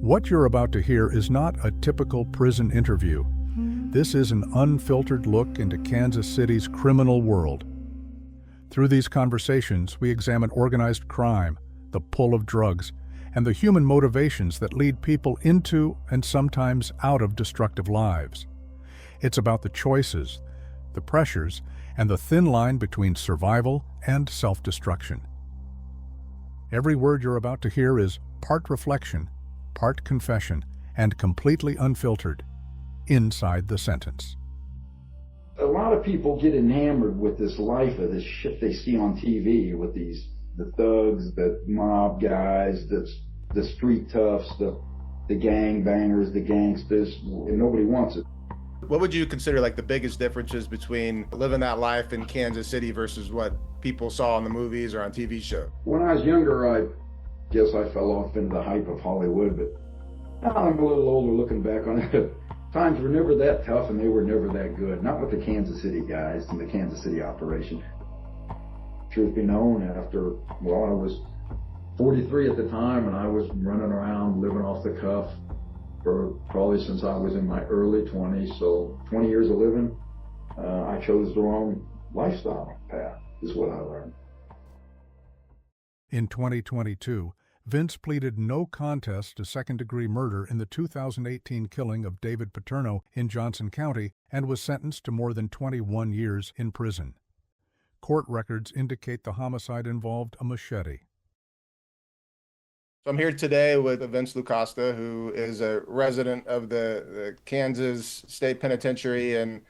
What you're about to hear is not a typical prison interview. This is an unfiltered look into Kansas City's criminal world. Through these conversations, we examine organized crime, the pull of drugs, and the human motivations that lead people into and sometimes out of destructive lives. It's about the choices, the pressures, and the thin line between survival and self-destruction. Every word you're about to hear is part reflection, part confession, and completely unfiltered, inside the sentence. A lot of people get enamored with this life of this shit they see on TV with the thugs, the mob guys, the street toughs, the gang bangers, the gangsters, and nobody wants it. What would you consider like the biggest differences between living that life in Kansas City versus what people saw in the movies or on TV shows? When I was younger, I guess I fell off into the hype of Hollywood, but now I'm a little older looking back on it. Times were never that tough and they were never that good. Not with the Kansas City guys and the Kansas City operation. Truth be known, I was 43 at the time and I was running around living off the cuff for probably since I was in my early 20s. So 20 years of living, I chose the wrong lifestyle path, is what I learned. In 2022, Vince pleaded no contest to second-degree murder in the 2018 killing of David Paterno in Johnson County and was sentenced to more than 21 years in prison. Court records indicate the homicide involved a machete. So I'm here today with Vince Lucasta, who is a resident of the Kansas State Penitentiary. And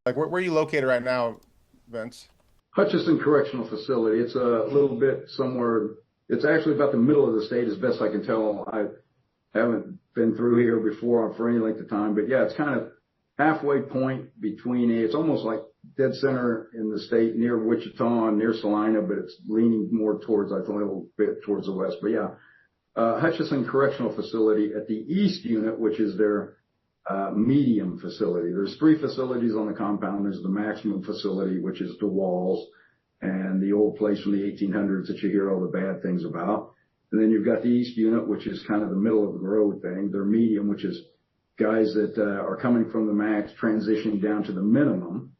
like, where are you located right now, Vince? Hutchinson Correctional Facility. It's a little bit somewhere. It's actually about the middle of the state, as best I can tell. I haven't been through here before for any length of time, but yeah, it's kind of halfway point between. It's almost like dead center in the state, near Wichita and near Salina, but it's leaning more towards, I think, a little bit towards the west. But yeah, Hutchinson Correctional Facility at the East Unit, which is their medium facility. There's 3 facilities on the compound. There's the maximum facility, which is the walls and the old place from the 1800s that you hear all the bad things about. And then you've got the East Unit, which is kind of the middle of the road thing. Their medium, which is guys that are coming from the max, transitioning down to the minimum.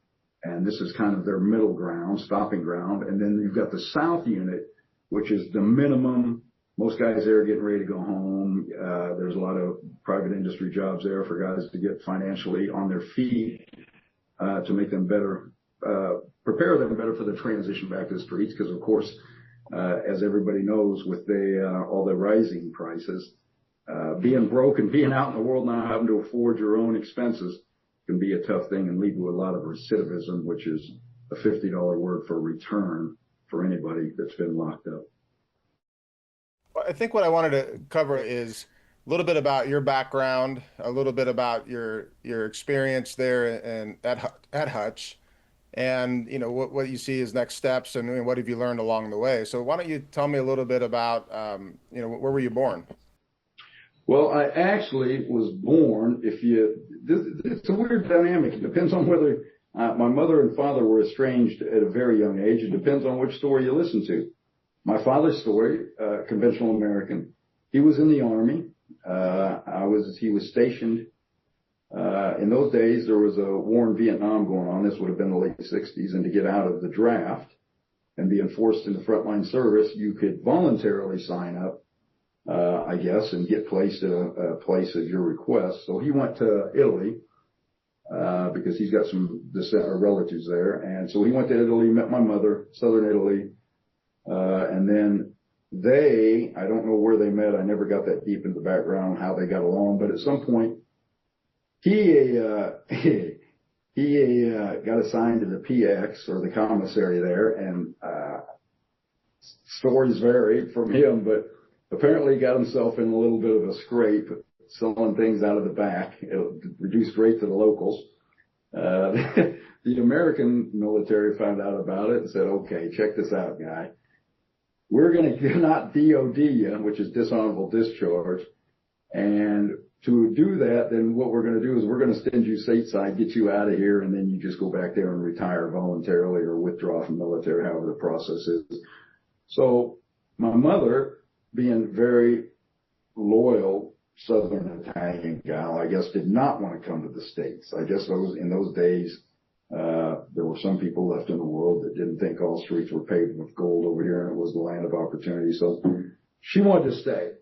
And this is kind of their middle ground, stopping ground. And then you've got the South Unit, which is the minimum. Most guys there are getting ready to go home. There's a lot of private industry jobs there for guys to get financially on their feet, to make them better, prepare them better for the transition back to the streets. Because of course, as everybody knows, with all the rising prices, being broke and being out in the world now, having to afford your own expenses can be a tough thing and lead to a lot of recidivism, which is a $50 word for return for anybody that's been locked up. I think what I wanted to cover is a little bit about your background, a little bit about your experience there and at Hutch, and what you see as next steps and what have you learned along the way. So why don't you tell me a little bit about where were you born? Well, I actually was born. It's a weird dynamic. It depends on whether my mother and father were estranged at a very young age. It depends on which story you listen to. My father's story, conventional American. He was in the Army. He was stationed. In those days, there was a war in Vietnam going on. This would have been the late 60s. And to get out of the draft and be enforced into frontline service, you could voluntarily sign up, I guess, and get placed at a place of your request. So he went to Italy, because he's got some relatives there. And so he went to Italy, met my mother, southern Italy. And then I don't know where they met. I never got that deep into the background, how they got along. But at some point, he got assigned to the PX, or the commissary there. And stories vary from him, but apparently he got himself in a little bit of a scrape, selling things out of the back, reduced rate to the locals. The American military found out about it and said, okay, check this out, guy. We're going to not DOD you, which is dishonorable discharge. And to do that, then what we're going to do is we're going to send you stateside, get you out of here, and then you just go back there and retire voluntarily or withdraw from the military, however the process is. So my mother, being very loyal, Southern Italian gal, I guess, did not want to come to the States. I guess in those days, there were some people left in the world that didn't think all streets were paved with gold over here and it was the land of opportunity. So she wanted to stay.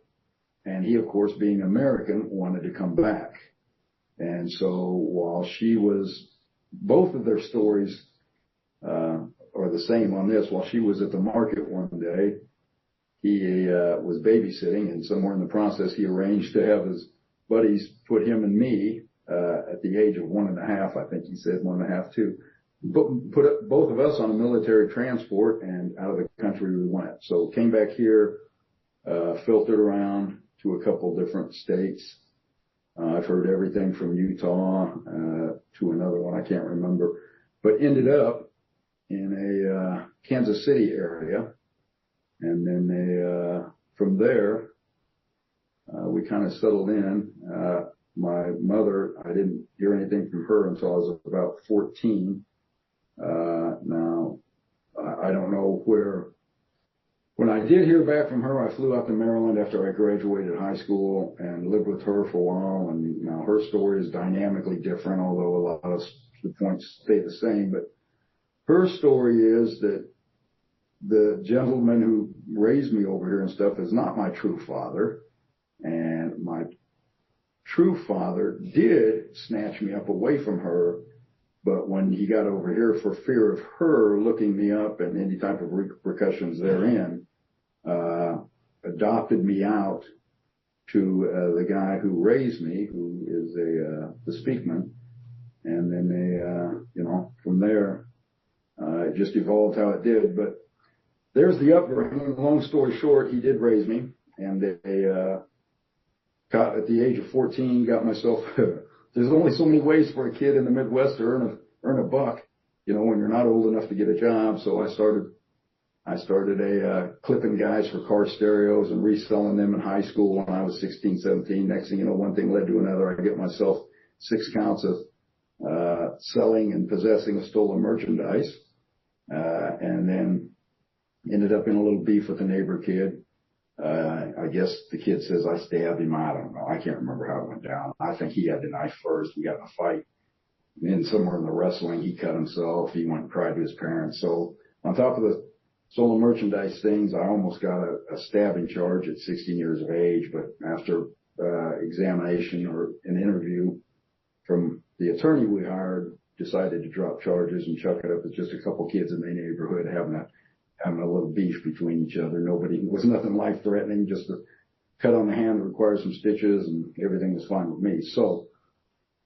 And he, of course, being American, wanted to come back. And so while both of their stories, are the same on this. While she was at the market one day, he, was babysitting, and somewhere in the process, he arranged to have his buddies put him and me, at the age of 1.5, I think he said 1.5, 2, put both of us on a military transport, and out of the country we went. So came back here, filtered around to a couple different states. I've heard everything from Utah, to another one I can't remember, but ended up in a, Kansas City area. And then from there, we kind of settled in. My mother, I didn't hear anything from her until I was about 14. Now, I don't know where. When I did hear back from her, I flew out to Maryland after I graduated high school and lived with her for a while. And now her story is dynamically different, although a lot of the points stay the same. But her story is that the gentleman who raised me over here and stuff is not my true father. And my true father did snatch me up away from her. But when he got over here, for fear of her looking me up and any type of repercussions therein, adopted me out to the guy who raised me, who is the Speakman. And then they, from there, it just evolved how it did. But there's the upbringing. Long story short, he did raise me, and they got at the age of 14, got myself. There's only so many ways for a kid in the Midwest to earn a buck, when you're not old enough to get a job. So I started clipping guys for car stereos and reselling them in high school when I was 16, 17. Next thing you know, one thing led to another. I get myself 6 counts of selling and possessing of stolen merchandise, and then ended up in a little beef with a neighbor kid. I guess the kid says I stabbed him. I don't know. I can't remember how it went down. I think he had the knife first. We got in a fight. And then somewhere in the wrestling, he cut himself. He went and cried to his parents. So on top of the stolen merchandise things, I almost got a stabbing charge at 16 years of age. But after examination or an interview from the attorney we hired, decided to drop charges and chuck it up with just a couple kids in the neighborhood having a little beef between each other. It was nothing life threatening, just a cut on the hand that required some stitches, and everything was fine with me. So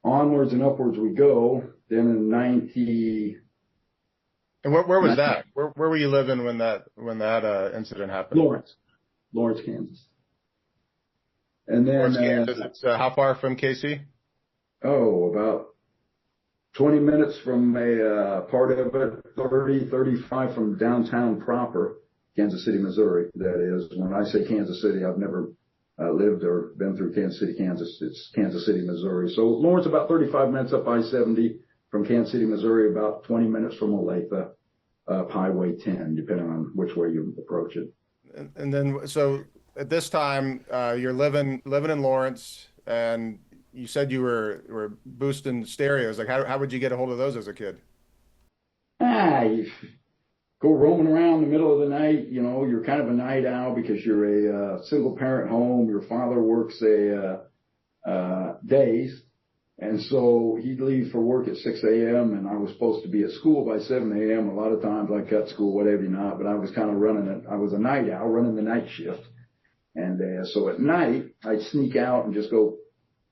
onwards and upwards we go. Then in 90. And where was that? Where were you living when that incident happened? Lawrence, Kansas. And then Lawrence, Kansas. It's how far from KC? Oh, about 20 minutes from a part of it, 30, 35 from downtown proper, Kansas City, Missouri. That is, when I say Kansas City, I've never lived or been through Kansas City, Kansas. It's Kansas City, Missouri. So Lawrence, about 35 minutes up I-70 from Kansas City, Missouri, about 20 minutes from Olathe, up Highway 10, depending on which way you approach it. And then, so at this time, you're living in Lawrence, and you said you were boosting stereos. Like, how would you get a hold of those as a kid? You go roaming around in the middle of the night. You're kind of a night owl because you're a single parent home. Your father works days. And so he'd leave for work at 6 a.m. and I was supposed to be at school by 7 a.m. A lot of times I cut school, whatever not, but I was kind of running it. I was a night owl running the night shift. And so at night I'd sneak out and just go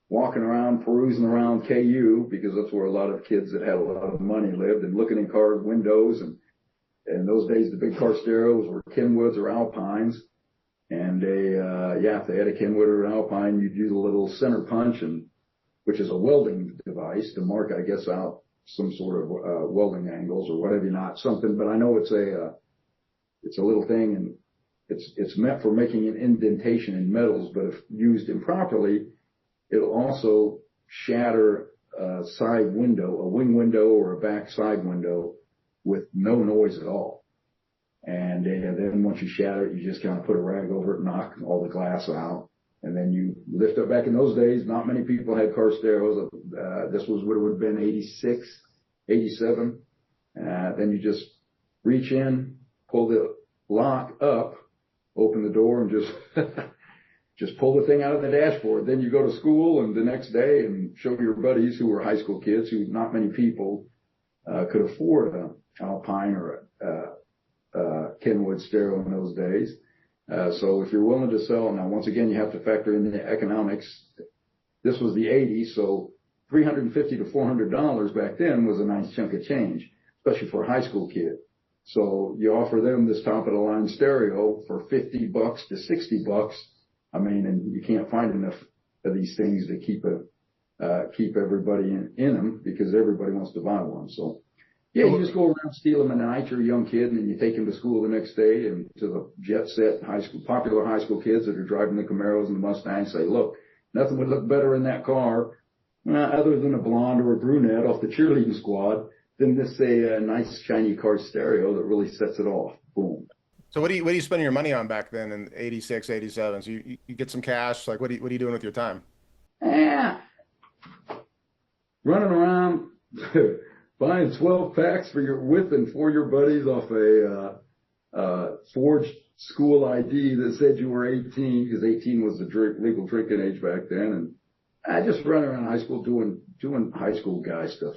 walking around, perusing around KU, because that's where a lot of kids that had a lot of money lived, and looking in car windows. And in those days, the big car stereos were Kenwoods or Alpines. And if they had a Kenwood or an Alpine, you'd use a little center punch, which is a welding device to mark, I guess, out some sort of welding angles or whatever not, something. But I know it's a little thing, and it's meant for making an indentation in metals, but if used improperly, it'll also shatter a side window, a wing window or a back side window, with no noise at all. And then once you shatter it, you just kind of put a rag over it, knock all the glass out. And then you lift up. Back in those days, not many people had car stereos. This was what it would have been, 86, 87. Then you just reach in, pull the lock up, open the door, and just just pull the thing out of the dashboard. Then you go to school and the next day and show your buddies who were high school kids, who not many people could afford an Alpine or a Kenwood stereo in those days. So if you're willing to sell, now once again, you have to factor in the economics. This was the 80s, so $350 to $400 back then was a nice chunk of change, especially for a high school kid. So you offer them this top of the line stereo for $50 to $60. I mean, and you can't find enough of these things to keep everybody in them, because everybody wants to buy one. So yeah, you just go around, steal them in the night. You're a young kid, and then you take them to school the next day, and to the jet set popular high school kids that are driving the Camaros and the Mustangs, say, look, nothing would look better in that car, other than a blonde or a brunette off the cheerleading squad, than this, a nice shiny car stereo that really sets it off. Boom. So what do you spend your money on back then in 86, 87? So you get some cash. Like, what are you doing with your time? Running around buying 12 packs with and for your buddies off a forged school ID that said you were 18, because 18 was the legal drinking age back then. And I just run around high school doing high school guy stuff,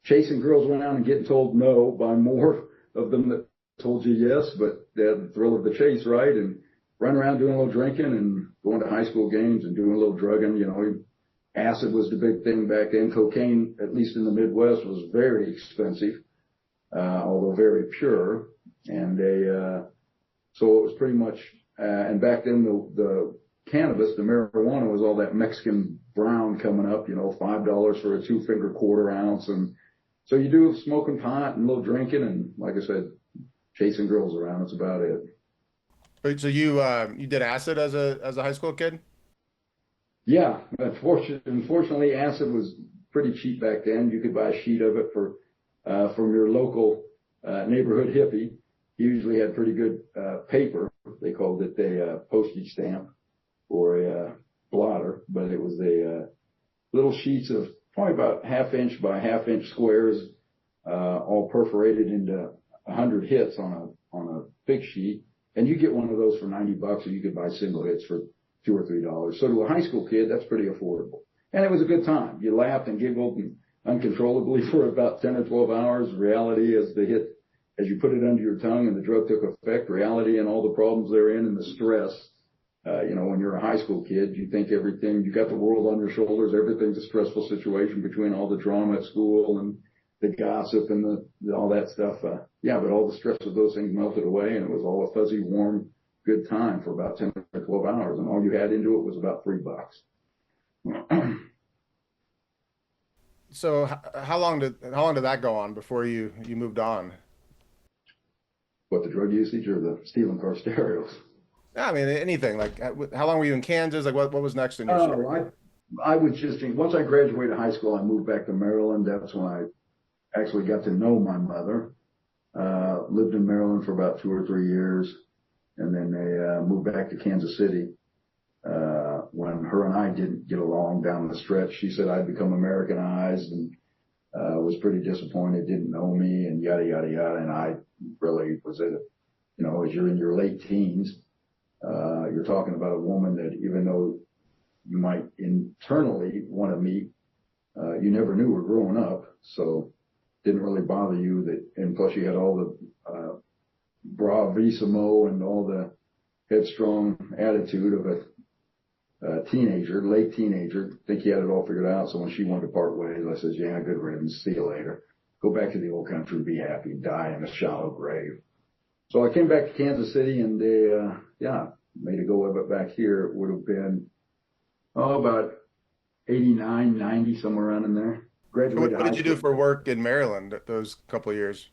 chasing girls around and getting told no by more of them that told you yes, but they had the thrill of the chase, right? And run around doing a little drinking and going to high school games and doing a little drugging. You know, acid was the big thing back then. Cocaine, at least in the Midwest, was very expensive, although very pure. And so it was pretty much, and back then the cannabis, the marijuana, was all that Mexican brown coming up, $5 for a 2-finger quarter ounce. And so you do smoking pot and a little drinking, and like I said, chasing girls around. That's about it. So you did acid as a high school kid? Yeah. Unfortunately, acid was pretty cheap back then. You could buy a sheet of it from your local neighborhood hippie. He usually had pretty good paper. They called it a postage stamp or a blotter, but it was little sheets of probably about 1/2 by 1/2 squares, all perforated into 100 hits on a big sheet. And you get one of those for $90, or you could buy single hits for $2 or $3. So to a high school kid, that's pretty affordable. And it was a good time. You laughed and giggled uncontrollably for about 10 or 12 hours. Reality, as you put it under your tongue and the drug took effect, reality and all the problems therein and the stress. When you're a high school kid, you think everything, you got the world on your shoulders. Everything's a stressful situation between all the drama at school and the gossip and all that stuff. But all the stress of those things melted away, and it was all a fuzzy, warm, good time for about 10 or 12 hours. And all you had into it was about $3. So how long did that go on before you moved on? What, the drug usage or the stealing car stereos? I mean, anything. Like, how long were you in Kansas? Like, what was next in your story? I was once I graduated high school, I moved back to Maryland. That's when I actually got to know my mother. Lived in Maryland for about 2 or 3 years, and then they moved back to Kansas City. When her and I didn't get along down the stretch, she said I'd become Americanized, and was pretty disappointed, didn't know me, and yada, yada, yada. And I really was as you're in your late teens, you're talking about a woman that, even though you might internally want to meet, you never knew her growing up. So didn't really bother you that, and plus you had all the bravissimo and all the headstrong attitude of a late teenager, think you had it all figured out. So when she wanted to part ways, I said, yeah, good riddance, see you later. Go back to the old country, be happy, die in a shallow grave. So I came back to Kansas City, and made a go of it back here. It would have been, about 89, 90, somewhere around in there. Graduated. What did you do for work in Maryland those couple of years?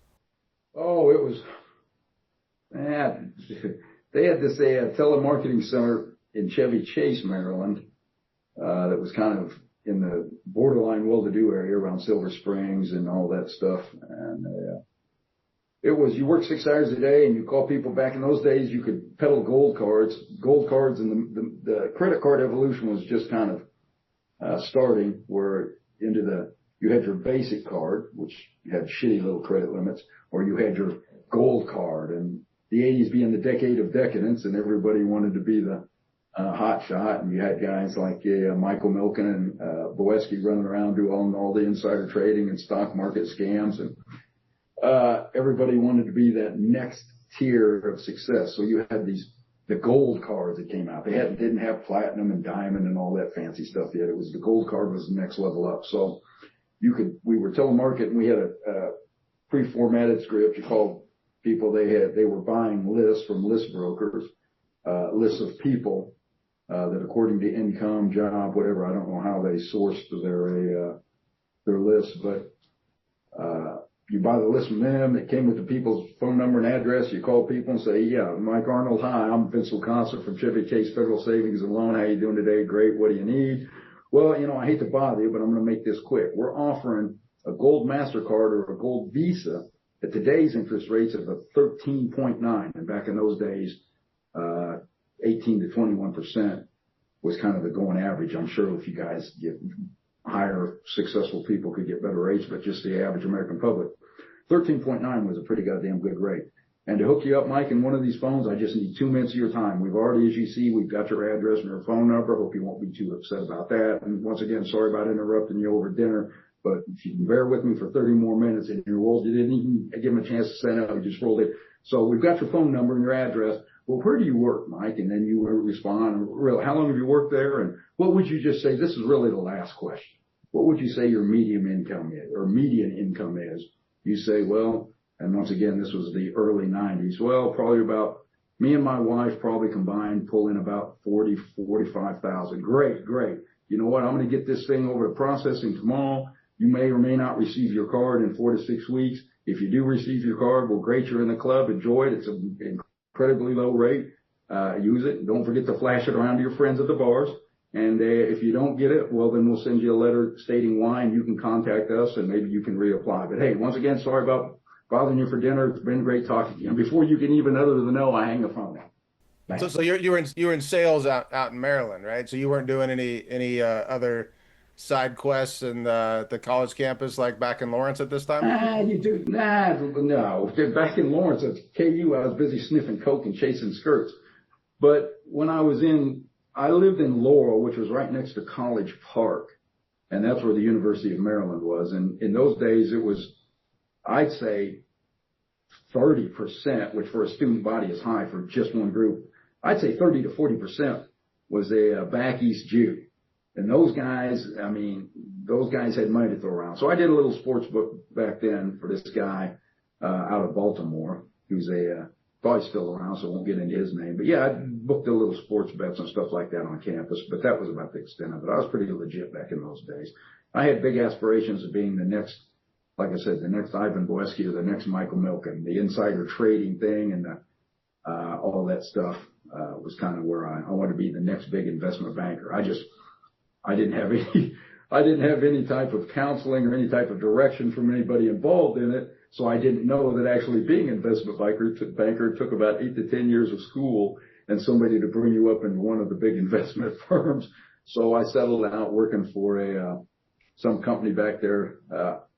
Oh, it was, they had this telemarketing center in Chevy Chase, Maryland, that was kind of in the borderline well-to-do area around Silver Springs and all that stuff. And it was, you work 6 hours a day and you call people back. In those days, you could peddle gold cards, and the credit card evolution was just kind of, starting where you had your basic card, which had shitty little credit limits, or you had your gold card, and the 80s being the decade of decadence and everybody wanted to be the hot shot, and you had guys like Michael Milken and Boesky running around doing all the insider trading and stock market scams, and everybody wanted to be that next tier of success. So you had the gold cards that came out. They didn't have platinum and diamond and all that fancy stuff yet. It was the gold card was the next level up. So we were telemarketing. We had a pre-formatted script. You called people. They were buying lists from list brokers, lists of people that according to income, job, whatever. I don't know how they sourced their list, but you buy the list from them. It came with the people's phone number and address. You call people and say, yeah, Mike Arnold. Hi, I'm Vince Lucasta from Chevy Chase Federal Savings and Loan. How you doing today? Great. What do you need? Well, I hate to bother you, but I'm going to make this quick. We're offering a gold MasterCard or a gold Visa at today's interest rates of a 13.9. And back in those days, 18 to 21% was kind of the going average. I'm sure if you guys get higher successful people could get better rates, but just the average American public, 13.9 was a pretty goddamn good rate. And to hook you up, Mike, in one of these phones, I just need 2 minutes of your time. We've already, as you see, we've got your address and your phone number. Hope you won't be too upset about that. And once again, sorry about interrupting you over dinner, but if you can bear with me for 30 more minutes and you didn't even give them a chance to send out, you just rolled it. So we've got your phone number and your address. Well, where do you work, Mike? And then you respond, how long have you worked there? And what would you just say? This is really the last question. What would you say your median income is or median income is? You say, well, and once again, this was the early 90s. Well, probably about me and my wife probably combined pull in about 45,000. Great. You know what? I'm going to get this thing over to processing tomorrow. You may or may not receive your card in 4 to 6 weeks. If you do receive your card, well, great. You're in the club. Enjoy it. It's an incredibly low rate. Use it. Don't forget to flash it around to your friends at the bars. And if you don't get it, well, then we'll send you a letter stating why, and you can contact us, and maybe you can reapply. But hey, once again, sorry about bothering you for dinner. It's been great talking to you. And before you can even utter the no, I hang the phone up. So you were in sales out in Maryland, right? So you weren't doing any other side quests in the college campus like back in Lawrence at this time? No. Back in Lawrence at KU, I was busy sniffing coke and chasing skirts. But when I lived in Laurel, which was right next to College Park, and that's where the University of Maryland was. And in those days, it was, I'd say, 30%, which for a student body is high for just one group. I'd say 30 to 40% was a back east Jew. And those guys had money to throw around. So I did a little sports book back then for this guy out of Baltimore, who's probably still around, so I won't get into his name. But yeah, I booked a little sports bets and stuff like that on campus, but that was about the extent of it. I was pretty legit back in those days. I had big aspirations of being the next, like I said, the next Ivan Boesky or the next Michael Milken. The insider trading thing and all that stuff was kind of where I wanted to be the next big investment banker. I didn't have any type of counseling or any type of direction from anybody involved in it. So I didn't know that actually being an investment banker took about 8 to 10 years of school and somebody to bring you up in one of the big investment firms. So I settled out working for some company back there.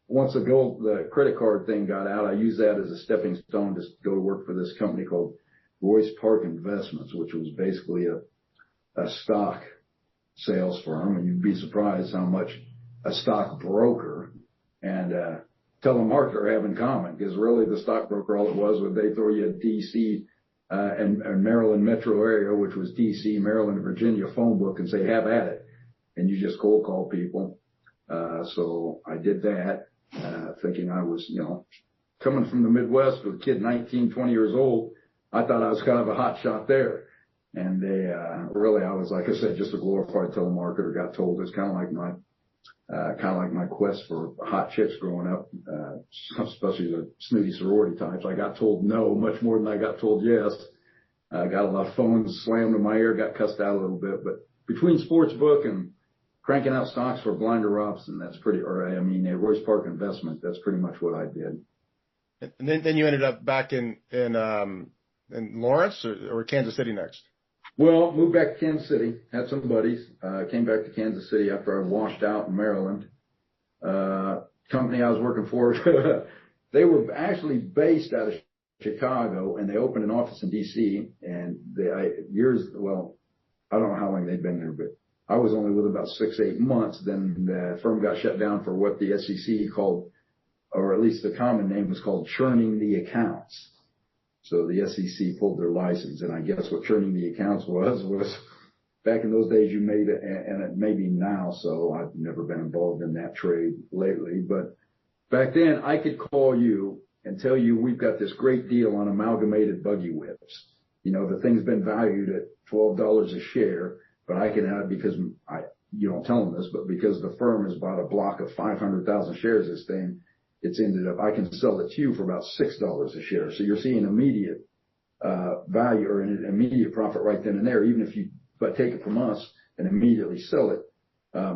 Once the credit card thing got out, I used that as a stepping stone to go to work for this company called Royce Park Investments, which was basically a stock sales firm. And you'd be surprised how much a stock broker and telemarketer have in common, because really the stockbroker, all it was they throw you a DC and Maryland metro area, which was DC, Maryland, Virginia phone book and say, have at it. And you just cold call people. So I did that, thinking I was, coming from the Midwest with a kid 19, 20 years old. I thought I was kind of a hot shot there. And really, I was, like I said, just a glorified telemarketer. Got told it's kind of like my quest for hot chicks growing up, especially the snooty sorority types. I got told no much more than I got told yes. I got a lot of phones slammed in my ear, got cussed out a little bit. But between sportsbook and cranking out stocks for Blinder Robson, Royce Park Investment, that's pretty much what I did. And then you ended up back in Lawrence or Kansas City next? Well, moved back to Kansas City, had some buddies, came back to Kansas City after I washed out in Maryland. Company I was working for, they were actually based out of Chicago, and they opened an office in D.C. And I don't know how long they'd been there, but I was only with about 6-8 months. Then the firm got shut down for what the SEC called, or at least the common name was called, churning the accounts. So the SEC pulled their license, and I guess what churning the accounts was back in those days you made it, and it may be now, so I've never been involved in that trade lately. But back then I could call you and tell you we've got this great deal on amalgamated buggy whips. You know, the thing's been valued at $12 a share, but I can have, because you don't tell them this, but because the firm has bought a block of 500,000 shares of this thing, it's ended up, I can sell it to you for about $6 a share. So you're seeing immediate value or an immediate profit right then and there, even if you take it from us and immediately sell it,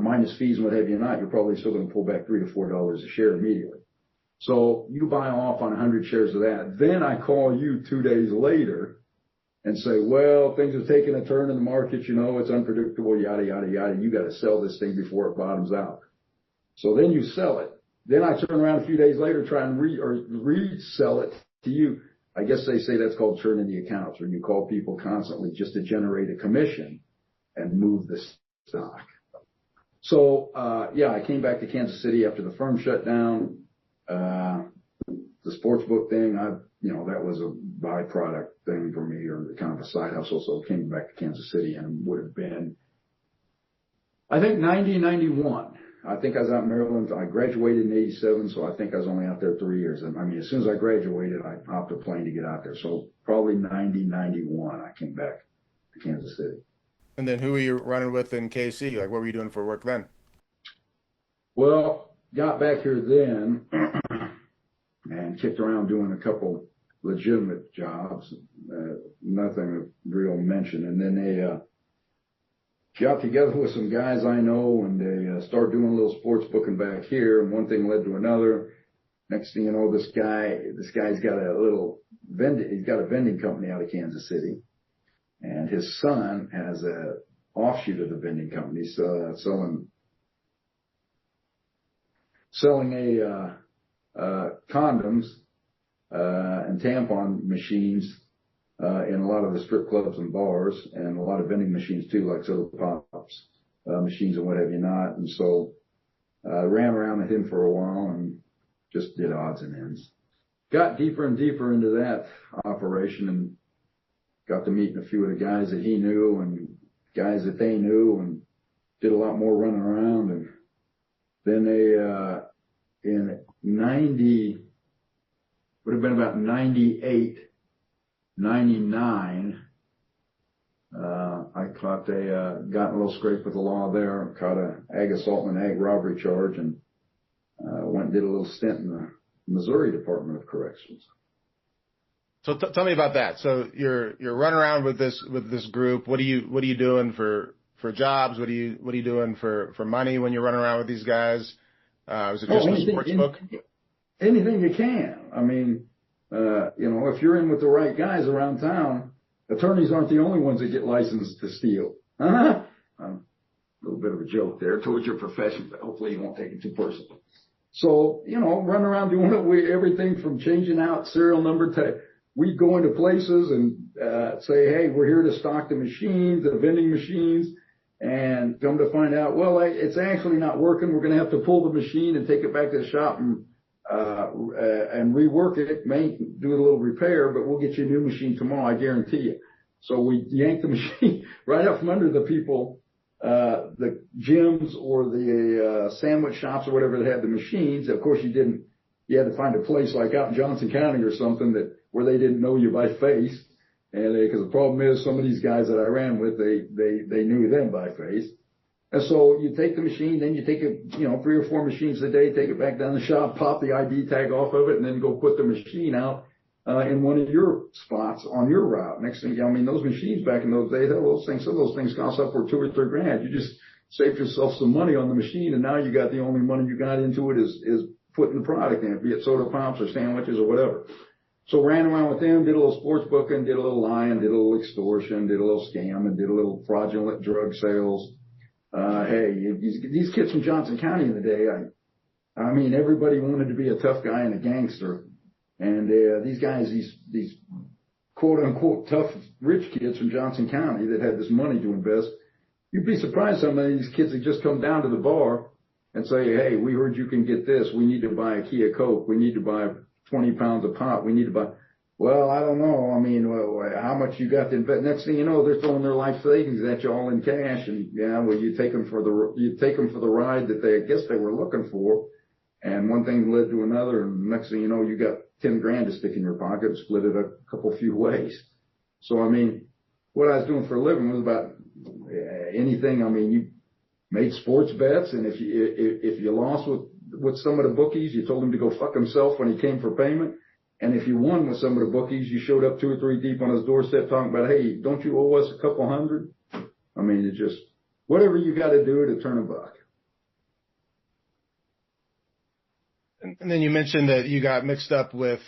minus fees and what have you not, you're probably still going to pull back $3 to $4 a share immediately. So you buy off on 100 shares of that. Then I call you 2 days later and say, well, things have taken a turn in the market. You know, it's unpredictable, yada, yada, yada. You got to sell this thing before it bottoms out. So then you sell it. Then I turn around a few days later, try and resell it to you. I guess they say that's called churning the accounts, where you call people constantly just to generate a commission and move the stock. So, I came back to Kansas City after the firm shut down. The sports book thing, that was a byproduct thing for me, or kind of a side hustle. So I came back to Kansas City, and would have been, I think, 91. I think I was out in Maryland. I graduated in 87, so I think I was only out there 3 years. And I mean, as soon as I graduated, I hopped a plane to get out there. So probably 91, I came back to Kansas City. And then who were you running with in KC? Like, what were you doing for work then? Well, got back here then and kicked around doing a couple legitimate jobs, nothing of real mention. And then they got together with some guys I know, and they started doing a little sports booking back here, and one thing led to another. Next thing you know, this guy's got he's got a vending company out of Kansas City, and his son has a offshoot of the vending company, so selling condoms and tampon machines in a lot of the strip clubs and bars, and a lot of vending machines too, like soda pops machines and what have you not. And so I ran around with him for a while and just did odds and ends. Got deeper and deeper into that operation and got to meeting a few of the guys that he knew and guys that they knew, and did a lot more running around. And then they in 90, would have been about 98, 99, I caught got in a little scrape with the law there, caught a ag assault and ag robbery charge, and went and did a little stint in the Missouri Department of Corrections. So tell me about that. So you're running around with this group. What are you doing for jobs? What are you doing for money when you're running around with these guys? Was it just a sports book? Anything you can. I mean, if you're in with the right guys around town, attorneys aren't the only ones that get licensed to steal. A little bit of a joke there towards your profession, but hopefully you won't take it too personal. So, run around doing everything from changing out serial number to, we go into places and say, hey, we're here to stock the machines, the vending machines, and come to find out, well, it's actually not working. We're going to have to pull the machine and take it back to the shop and rework it, do a little repair, but we'll get you a new machine tomorrow, I guarantee you. So we yank the machine right out from under the people, the gyms or the sandwich shops or whatever that had the machines. Of course, you had to find a place like out in Johnson County or something where they didn't know you by face. And because the problem is, some of these guys that I ran with, they knew them by face. And so you take the machine, then you take it, 3 or 4 machines a day, take it back down the shop, pop the ID tag off of it, and then go put the machine out in one of your spots on your route. Next thing, those machines back in those days, some of those things cost upward $2 or $3 grand. You just saved yourself some money on the machine, and now you got the only money you got into it is putting the product in, be it soda pops or sandwiches or whatever. So ran around with them, did a little sports booking, did a little lying, did a little extortion, did a little scam, and did a little fraudulent drug sales. Hey, these kids from Johnson County in the day, I mean, everybody wanted to be a tough guy and a gangster. And these guys, these quote-unquote tough, rich kids from Johnson County that had this money to invest, you'd be surprised some of these kids that just come down to the bar and say, hey, we heard you can get this. We need to buy a key of Coke. We need to buy 20 pounds of pot. We need to buy, well, I don't know. I mean, how much you got to invest? Next thing you know, they're throwing their life savings at you all in cash. And yeah, well, you take them for the ride that I guess they were looking for. And one thing led to another. And next thing you know, you got 10 grand to stick in your pocket and split it a few ways. So, I mean, what I was doing for a living was about anything. I mean, you made sports bets, and if you lost with some of the bookies, you told him to go fuck himself when he came for payment. And if you won with some of the bookies, you showed up 2 or 3 deep on his doorstep talking about, hey, don't you owe us a couple hundred? I mean, it just, whatever you got to do to turn a buck. And then you mentioned that you got mixed up with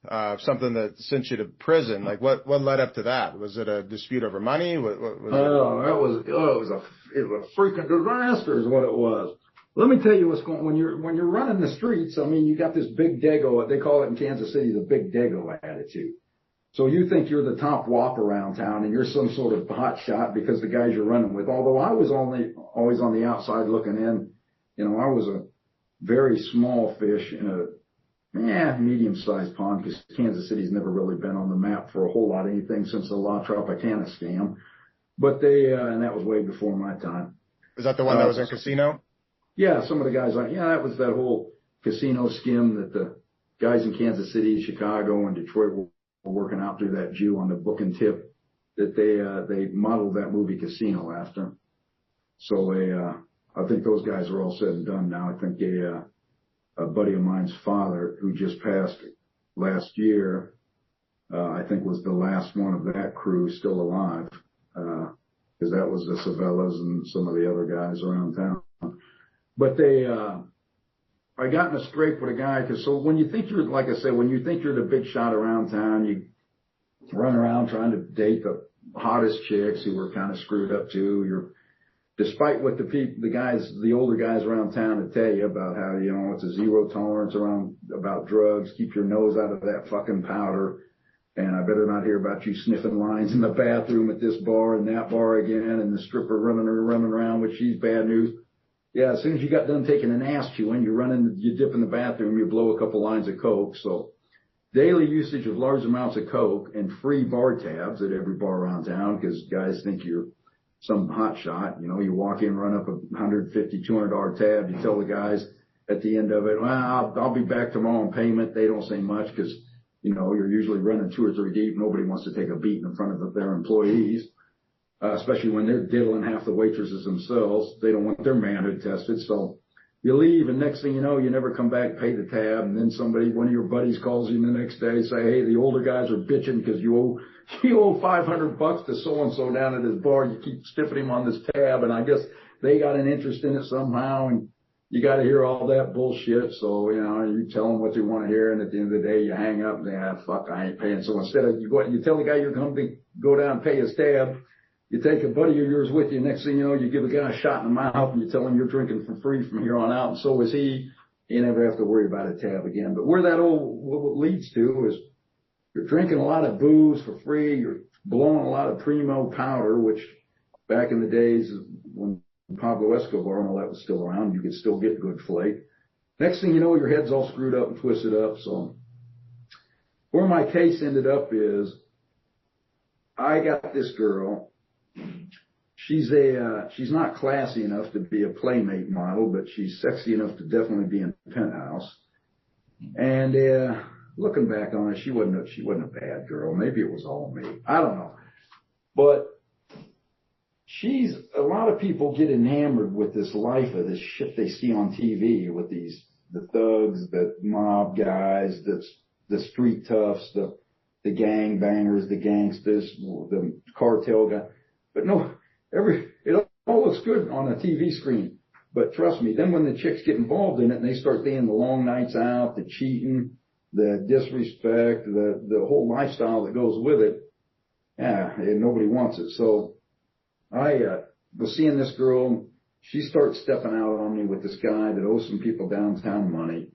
something that sent you to prison. Like what led up to that? Was it a dispute over money? What was it was a freaking disaster is what it was. Let me tell you what's going on. When you're running the streets, I mean, you got this big Dago, they call it in Kansas City the big Dago attitude. So you think you're the top wop around town and you're some sort of hot shot because the guys you're running with. Although I was always on the outside looking in. You know, I was a very small fish in a medium-sized pond because Kansas City's never really been on the map for a whole lot of anything since the La Tropicana scam. But and that was way before my time. Was that the one that was in casino? Yeah, some of the guys that was that whole casino skim that the guys in Kansas City, Chicago, and Detroit were working out through that Jew on the book and tip that they modeled that movie Casino after. So I think those guys are all said and done now. I think a buddy of mine's father, who just passed last year, I think was the last one of that crew still alive, because that was the Savellas and some of the other guys around town. But I got in a scrape with a guy, because so when you think like I said, when you think you're the big shot around town, you run around trying to date the hottest chicks who were kind of screwed up too. Despite what the older guys around town would tell you about how, you know, it's a zero tolerance about drugs, keep your nose out of that fucking powder, and I better not hear about you sniffing lines in the bathroom at this bar and that bar again, and the stripper running around, which she's bad news. Yeah, as soon as you got done taking an ass chewing, you dip in the bathroom, you blow a couple lines of Coke. So daily usage of large amounts of Coke and free bar tabs at every bar around town, because guys think you're some hot shot. You know, you walk in, run up a $150, $200 tab. You tell the guys at the end of it, well, I'll be back tomorrow on payment. They don't say much because, you know, you're usually running 2 or 3 deep. Nobody wants to take a beating in front of their employees, especially when they're diddling half the waitresses themselves. They don't want their manhood tested. So you leave, and next thing you know, you never come back, pay the tab, and then one of your buddies calls you the next day, say, hey, the older guys are bitching because you owe $500 to so-and-so down at his bar. You keep stiffing him on this tab, and I guess they got an interest in it somehow, and you got to hear all that bullshit. So, you know, you tell them what you want to hear, and at the end of the day, you hang up and fuck, I ain't paying. So instead of you tell the guy you're going to go down and pay his tab, you take a buddy of yours with you. Next thing you know, you give a guy a shot in the mouth, and you tell him you're drinking for free from here on out, and so is he. You never have to worry about a tab again. But where that what leads to is you're drinking a lot of booze for free. You're blowing a lot of primo powder, which back in the days when Pablo Escobar and all that was still around, you could still get good flake. Next thing you know, your head's all screwed up and twisted up. So where my case ended up is I got this girl. She's not classy enough to be a Playmate model, but she's sexy enough to definitely be in Penthouse. And looking back on it, she wasn't a bad girl. Maybe it was all me. I don't know. But a lot of people get enamored with this life of this shit they see on TV with the thugs, the mob guys, the street toughs, the gang bangers, the gangsters, the cartel guys. But no, it all looks good on a TV screen. But trust me, then when the chicks get involved in it and they start seeing the long nights out, the cheating, the disrespect, the whole lifestyle that goes with it, yeah, and nobody wants it. So I was seeing this girl. She starts stepping out on me with this guy that owes some people downtown money.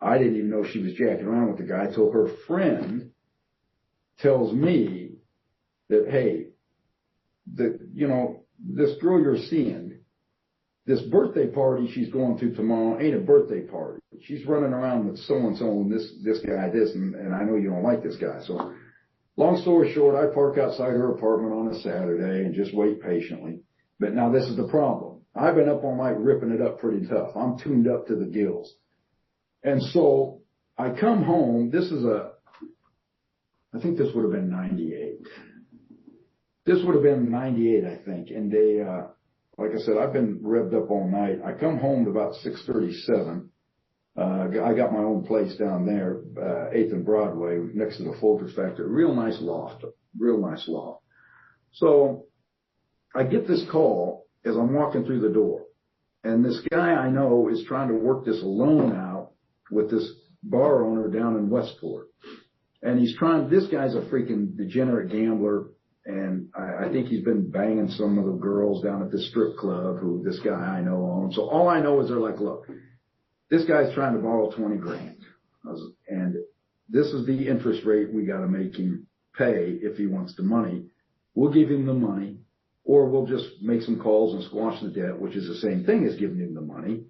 I didn't even know she was jacking around with the guy till her friend tells me that, hey, this girl you're seeing, this birthday party she's going to tomorrow ain't a birthday party. She's running around with so-and-so and this guy, and I know you don't like this guy. So long story short, I park outside her apartment on a Saturday and just wait patiently. But now this is the problem. I've been up all night ripping it up pretty tough. I'm tuned up to the gills. And so I come home. I think this would have been 98. This would have been 98, I think. And they, like I said, I've been revved up all night. I come home at about 6:37. I got my own place down there, 8th and Broadway, next to the Folgers factory. Real nice loft. So I get this call as I'm walking through the door. And this guy I know is trying to work this loan out with this bar owner down in Westport. And this guy's a freaking degenerate gambler. And I think he's been banging some of the girls down at the strip club who this guy I know owns. So all I know is they're like, look, this guy's trying to borrow 20 grand. And this is the interest rate we got to make him pay if he wants the money. We'll give him the money, or we'll just make some calls and squash the debt, which is the same thing as giving him the money.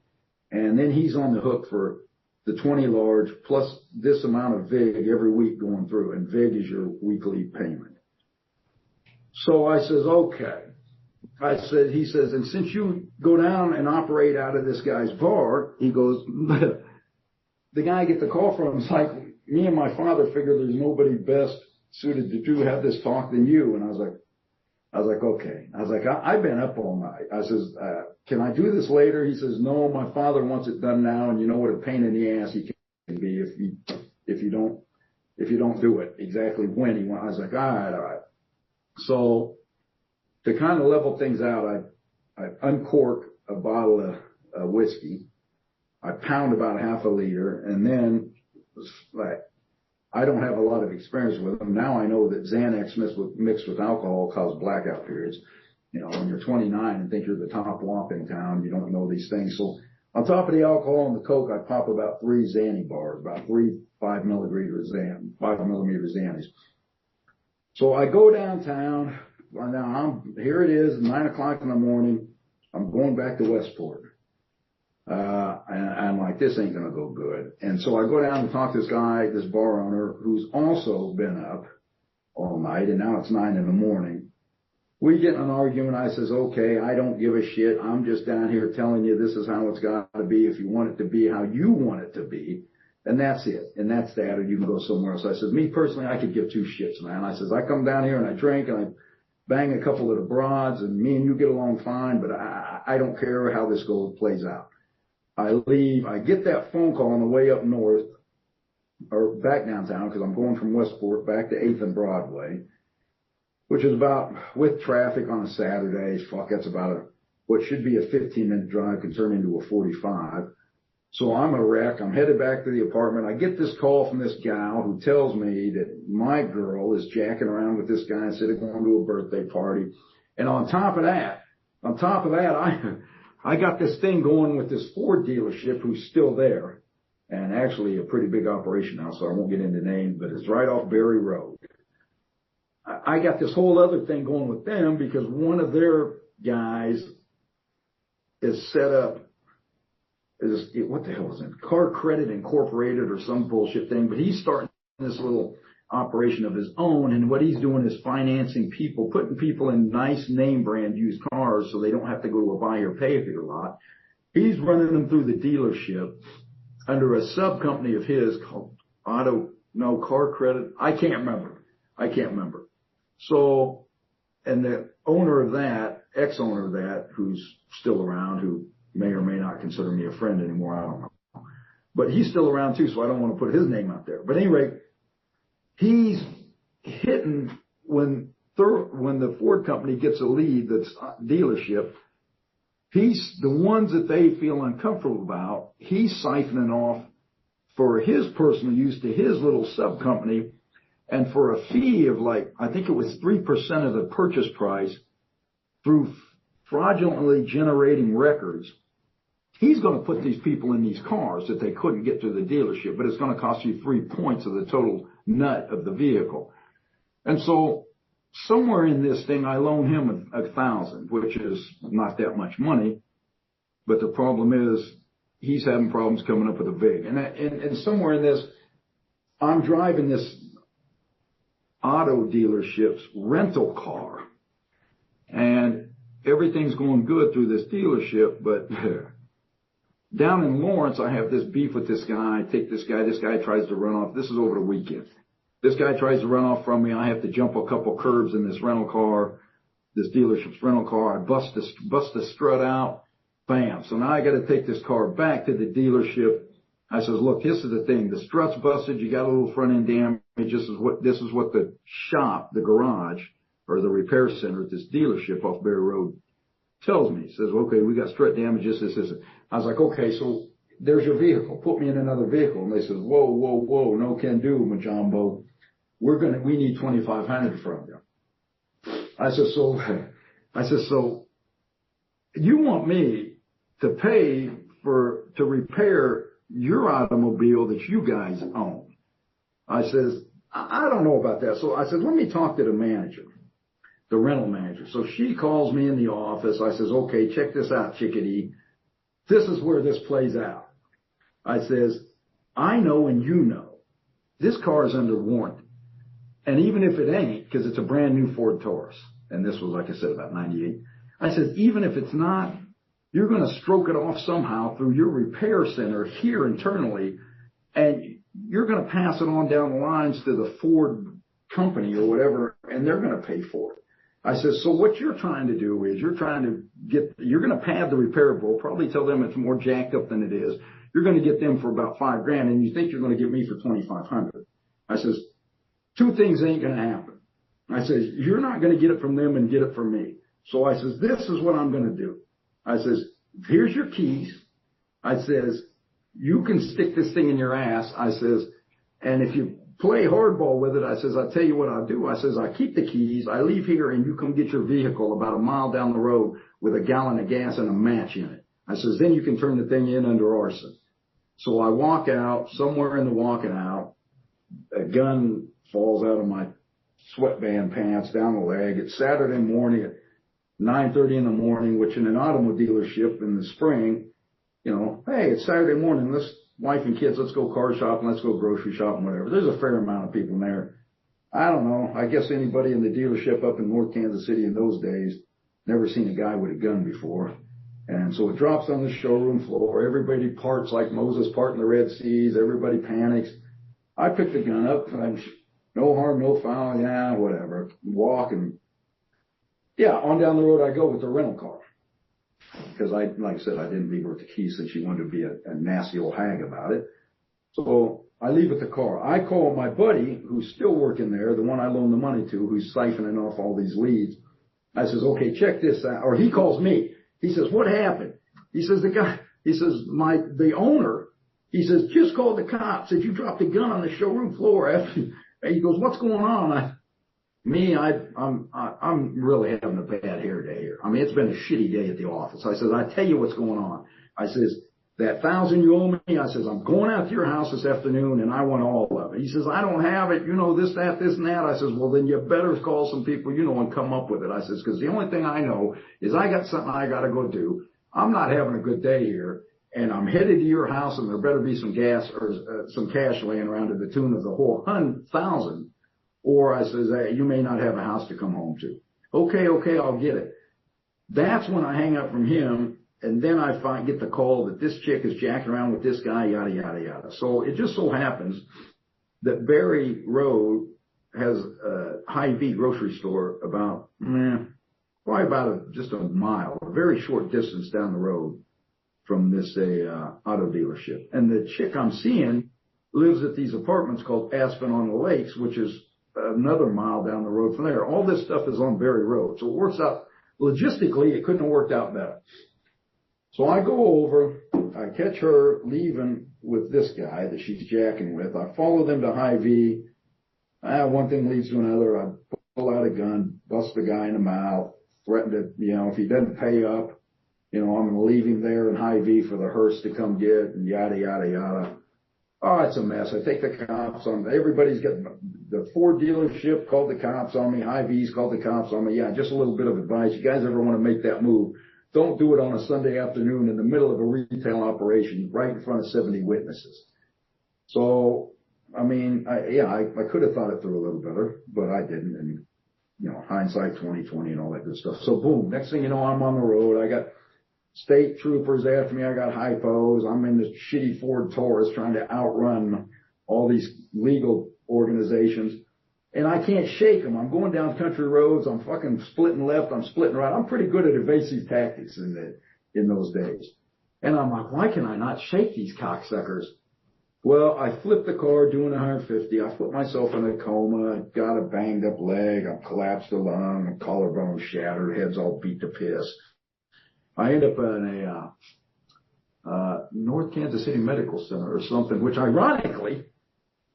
And then he's on the hook for the 20 large plus this amount of VIG every week going through. And VIG is your weekly payment. So I says, okay. He says, and since you go down and operate out of this guy's bar, he goes, the guy I get the call from is like, me and my father figure there's nobody best suited to have this talk than you. And I was like, okay. I was like, I've been up all night. I says, can I do this later? He says, no, my father wants it done now. And you know what a pain in the ass he can be if you don't do it exactly when he wants. I was like, all right. So to kind of level things out, I uncork a bottle of whiskey. I pound about half a liter, and then I don't have a lot of experience with them. Now I know that Xanax mixed with alcohol causes blackout periods. You know, when you're 29 and think you're the top wop in town, you don't know these things. So on top of the alcohol and the Coke, I pop about 3 Xanny bars, about 3 5 millimeter Xannies. So I go downtown. Now here it is, 9 o'clock in the morning. I'm going back to Westport. And I'm like, this ain't going to go good. And so I go down and talk to this guy, this bar owner, who's also been up all night, and now it's 9 in the morning. We get in an argument. I says, okay, I don't give a shit. I'm just down here telling you this is how it's got to be if you want it to be how you want it to be. And that's it. And that's that, or you can go somewhere else. I said, me personally, I could give 2 shits, man. I says, I come down here and I drink and I bang a couple of the broads and me and you get along fine, but I don't care how this plays out. I leave. I get that phone call on the way up north or back downtown because I'm going from Westport back to 8th and Broadway, which is about, with traffic on a Saturday, that's about what should be a 15-minute drive can turn into a 45. So I'm a wreck. I'm headed back to the apartment. I get this call from this gal who tells me that my girl is jacking around with this guy instead of going to a birthday party. And on top of that, I got this thing going with this Ford dealership who's still there, and actually a pretty big operation now, so I won't get into names, but it's right off Berry Road. I got this whole other thing going with them because one of their guys is set up as, what the hell is it? Car Credit Incorporated or some bullshit thing, but he's starting this little operation of his own, and what he's doing is financing people, putting people in nice name brand used cars so they don't have to go to a buy or pay for your lot. He's running them through the dealership under a sub company of his called Car Credit. I can't remember. So, and the owner of that, ex-owner of that, who's still around, who may or may not consider me a friend anymore, I don't know. But he's still around too, so I don't want to put his name out there. But at any rate, he's hitting when the Ford company gets a lead that's dealership. the ones that they feel uncomfortable about, he's siphoning off for his personal use to his little sub company, and for a fee of like, I think it was 3% of the purchase price through fraudulently generating records, he's going to put these people in these cars that they couldn't get to the dealership, but it's going to cost you 3 points of the total nut of the vehicle. And so somewhere in this thing, I loan him $1,000, which is not that much money, but the problem is he's having problems coming up with a VIG. And somewhere in this, I'm driving this auto dealership's rental car, and everything's going good through this dealership, but down in Lawrence, I have this beef with this guy. I take this guy tries to run off. This is over the weekend. This guy tries to run off from me. I have to jump a couple curbs in this rental car, this dealership's rental car. I bust the strut out. Bam. So now I got to take this car back to the dealership. I says, look, this is the thing. The strut's busted. You got a little front end damage. This is what the shop, the garage, or the repair center at this dealership off Berry Road tells me. He says, okay, we got strut damage. This. I was like, okay, so there's your vehicle. Put me in another vehicle. And they said, whoa, no can do, Majambo. We need $2,500 from you. I said, so you want me to pay to repair your automobile that you guys own? I says, I don't know about that. So I said, let me talk to the manager, the rental manager. So she calls me in the office. I says, okay, check this out, chickadee. This is where this plays out. I says, I know and you know this car is under warranty. And even if it ain't, because it's a brand new Ford Taurus, and this was, like I said, about 98, I said, even if it's not, you're going to stroke it off somehow through your repair center here internally, and you're going to pass it on down the lines to the Ford company or whatever, and they're going to pay for it. I said, so what you're trying to do is you're going to pad the repairable, probably tell them it's more jacked up than it is. You're going to get them for about $5,000, and you think you're going to get me for $2,500. I says, two things ain't going to happen. I says, you're not going to get it from them and get it from me. So I says, this is what I'm going to do. I says, here's your keys. I says, you can stick this thing in your ass. I says, and if you play hardball with it, I says, I'll tell you what I'll do. I says, I keep the keys. I leave here and you come get your vehicle about a mile down the road with a gallon of gas and a match in it. I says, then you can turn the thing in under arson. So I walk out. Somewhere in the walking out, a gun falls out of my sweatband pants down the leg. It's Saturday morning at 9:30 in the morning, which in an automobile dealership in the spring, you know, hey, it's Saturday morning. Let's wife and kids, let's go car shopping, let's go grocery shopping, whatever. There's a fair amount of people in there. I don't know. I guess anybody in the dealership up in North Kansas City in those days never seen a guy with a gun before. And so it drops on the showroom floor. Everybody parts like Moses parting the Red Seas. Everybody panics. I pick the gun up. I'm no harm, no foul. Yeah, whatever. Walk and yeah, on down the road I go with the rental car. Because like I said, I didn't leave her with the keys since she wanted to be a nasty old hag about it. So I leave with the car. I call my buddy who's still working there, the one I loaned the money to, who's siphoning off all these leads. I says, okay, check this out. Or he calls me. He says, what happened? He says, the owner, he says, just called the cops. Said you dropped a gun on the showroom floor. And he goes, what's going on? I'm really having a bad hair day here. I mean, it's been a shitty day at the office. I says, I tell you what's going on. I says, that $1,000 you owe me, I says, I'm going out to your house this afternoon and I want all of it. He says, I don't have it. You know, this, that, and that. I says, well, then you better call some people, you know, and come up with it. I says, because the only thing I know is I got something I got to go do. I'm not having a good day here and I'm headed to your house and there better be some gas or some cash laying around to the tune of the whole $1,000. Or I says, hey, you may not have a house to come home to. Okay, I'll get it. That's when I hang up from him. And then I get the call that this chick is jacking around with this guy, yada, yada, yada. So it just so happens that Berry Road has a Hy-Vee grocery store about, probably about just a mile, a very short distance down the road from this auto dealership. And the chick I'm seeing lives at these apartments called Aspen on the Lakes, which is another mile down the road from there. All this stuff is on Berry Road. So it works out, logistically, it couldn't have worked out better. So I go over, I catch her leaving with this guy that she's jacking with. I follow them to Hy-Vee. One thing leads to another. I pull out a gun, bust the guy in the mouth, threaten to, if he doesn't pay up, I'm going to leave him there in Hy-Vee for the hearse to come get, and yada, yada, yada. Oh, it's a mess. I take the cops on. Everybody's got the Ford dealership called the cops on me. Hy-Vee's called the cops on me. Yeah, just a little bit of advice. You guys ever want to make that move, don't do it on a Sunday afternoon in the middle of a retail operation right in front of 70 witnesses. So, I could have thought it through a little better, but I didn't. And, hindsight 20/20 and all that good stuff. So boom, next thing you know, I'm on the road. I got state troopers after me. I got hypos. I'm in this shitty Ford Taurus trying to outrun all these legal organizations. And I can't shake them. I'm going down country roads. I'm fucking splitting left. I'm splitting right. I'm pretty good at evasive tactics in those days. And I'm like, why can I not shake these cocksuckers? Well, I flipped the car doing 150. I put myself in a coma, got a banged up leg. I collapsed a lung, collarbone shattered, head's all beat to piss. I end up in a North Kansas City Medical Center or something, which ironically,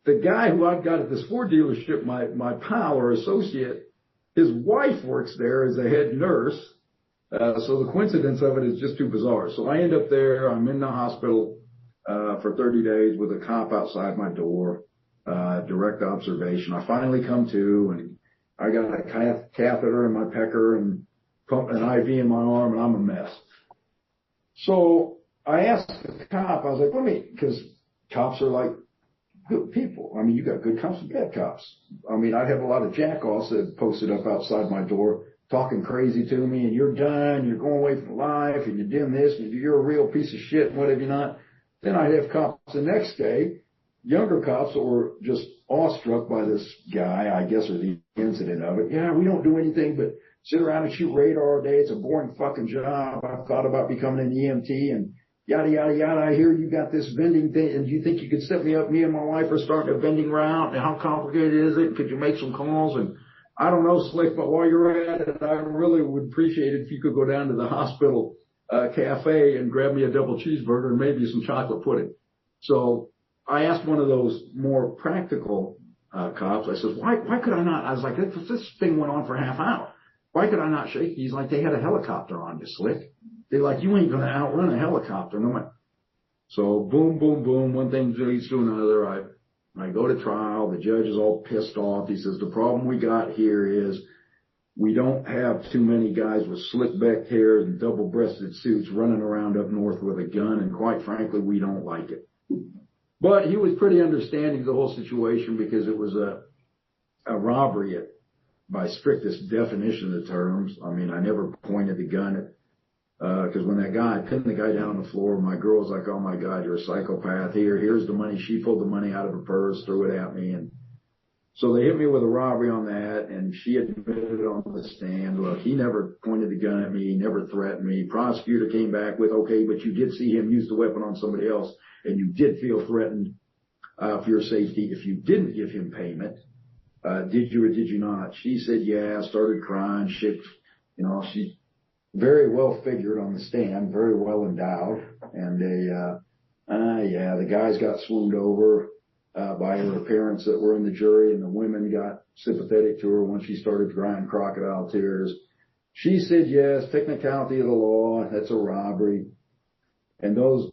the guy who I've got at this Ford dealership, my pal or associate, his wife works there as a head nurse. So the coincidence of it is just too bizarre. So I end up there. I'm in the hospital for 30 days with a cop outside my door, direct observation. I finally come to, and I got a catheter in my pecker and pump an IV in my arm, and I'm a mess. So I asked the cop, I was like, because cops are like good people. I mean, you got good cops and bad cops. I mean, I'd have a lot of jackoffs that posted up outside my door talking crazy to me, and you're done, you're going away from life, and you're doing this, and you're a real piece of shit, and what have you not. Then I'd have cops the next day, younger cops that were just awestruck by this guy, I guess, or the incident of it. Yeah, we don't do anything but sit around and shoot radar all day. It's a boring fucking job. I've thought about becoming an EMT and yada, yada, yada. I hear you got this vending thing, and you think you could set me up? Me and my wife are starting a vending route, and how complicated is it? Could you make some calls? And I don't know, Slick, but while you're at it, I really would appreciate it if you could go down to the hospital cafe and grab me a double cheeseburger and maybe some chocolate pudding. So I asked one of those more practical cops, I said, why could I not? I was like, this thing went on for a half hour. Why could I not shake? He's like, they had a helicopter on you, Slick. They're like, you ain't going to outrun a helicopter. No matter. So boom, boom, boom. One thing leads to another. I go to trial. The judge is all pissed off. He says, the problem we got here is we don't have too many guys with slick back hair and double-breasted suits running around up north with a gun. And quite frankly, we don't like it. But he was pretty understanding of the whole situation because it was a robbery by strictest definition of the terms. I mean, I never pointed the gun at, because when that guy pinned the guy down on the floor, my girl's like, oh my God, you're a psychopath. Here's the money. She pulled the money out of her purse, threw it at me. And so they hit me with a robbery on that. And she admitted on the stand, look, he never pointed the gun at me. He never threatened me. Prosecutor came back with, okay, but you did see him use the weapon on somebody else. And you did feel threatened for your safety if you didn't give him payment. Did you or did you not? She said, yeah, started crying. She very well figured on the stand, very well endowed. And the guys got swooned over by her parents that were in the jury, and the women got sympathetic to her when she started crying crocodile tears. She said, yes, technicality of the law, that's a robbery. And those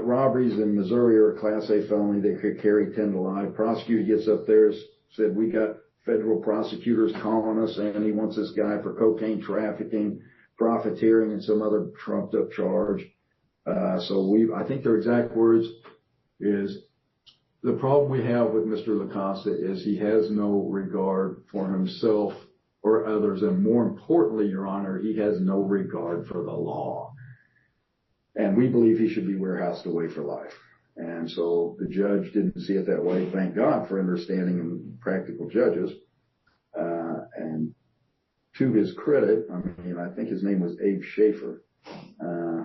robberies in Missouri are a Class A felony. They could carry 10 to life. Prosecutor gets up there, said, we got federal prosecutors calling us, and he wants this guy for cocaine trafficking, profiteering, and some other trumped up charge. I think their exact words is, the problem we have with Mr. Lucasta is he has no regard for himself or others. And more importantly, Your Honor, he has no regard for the law. And we believe he should be warehoused away for life. And so the judge didn't see it that way. Thank God for understanding and practical judges. And to his credit, I think his name was Abe Schaefer,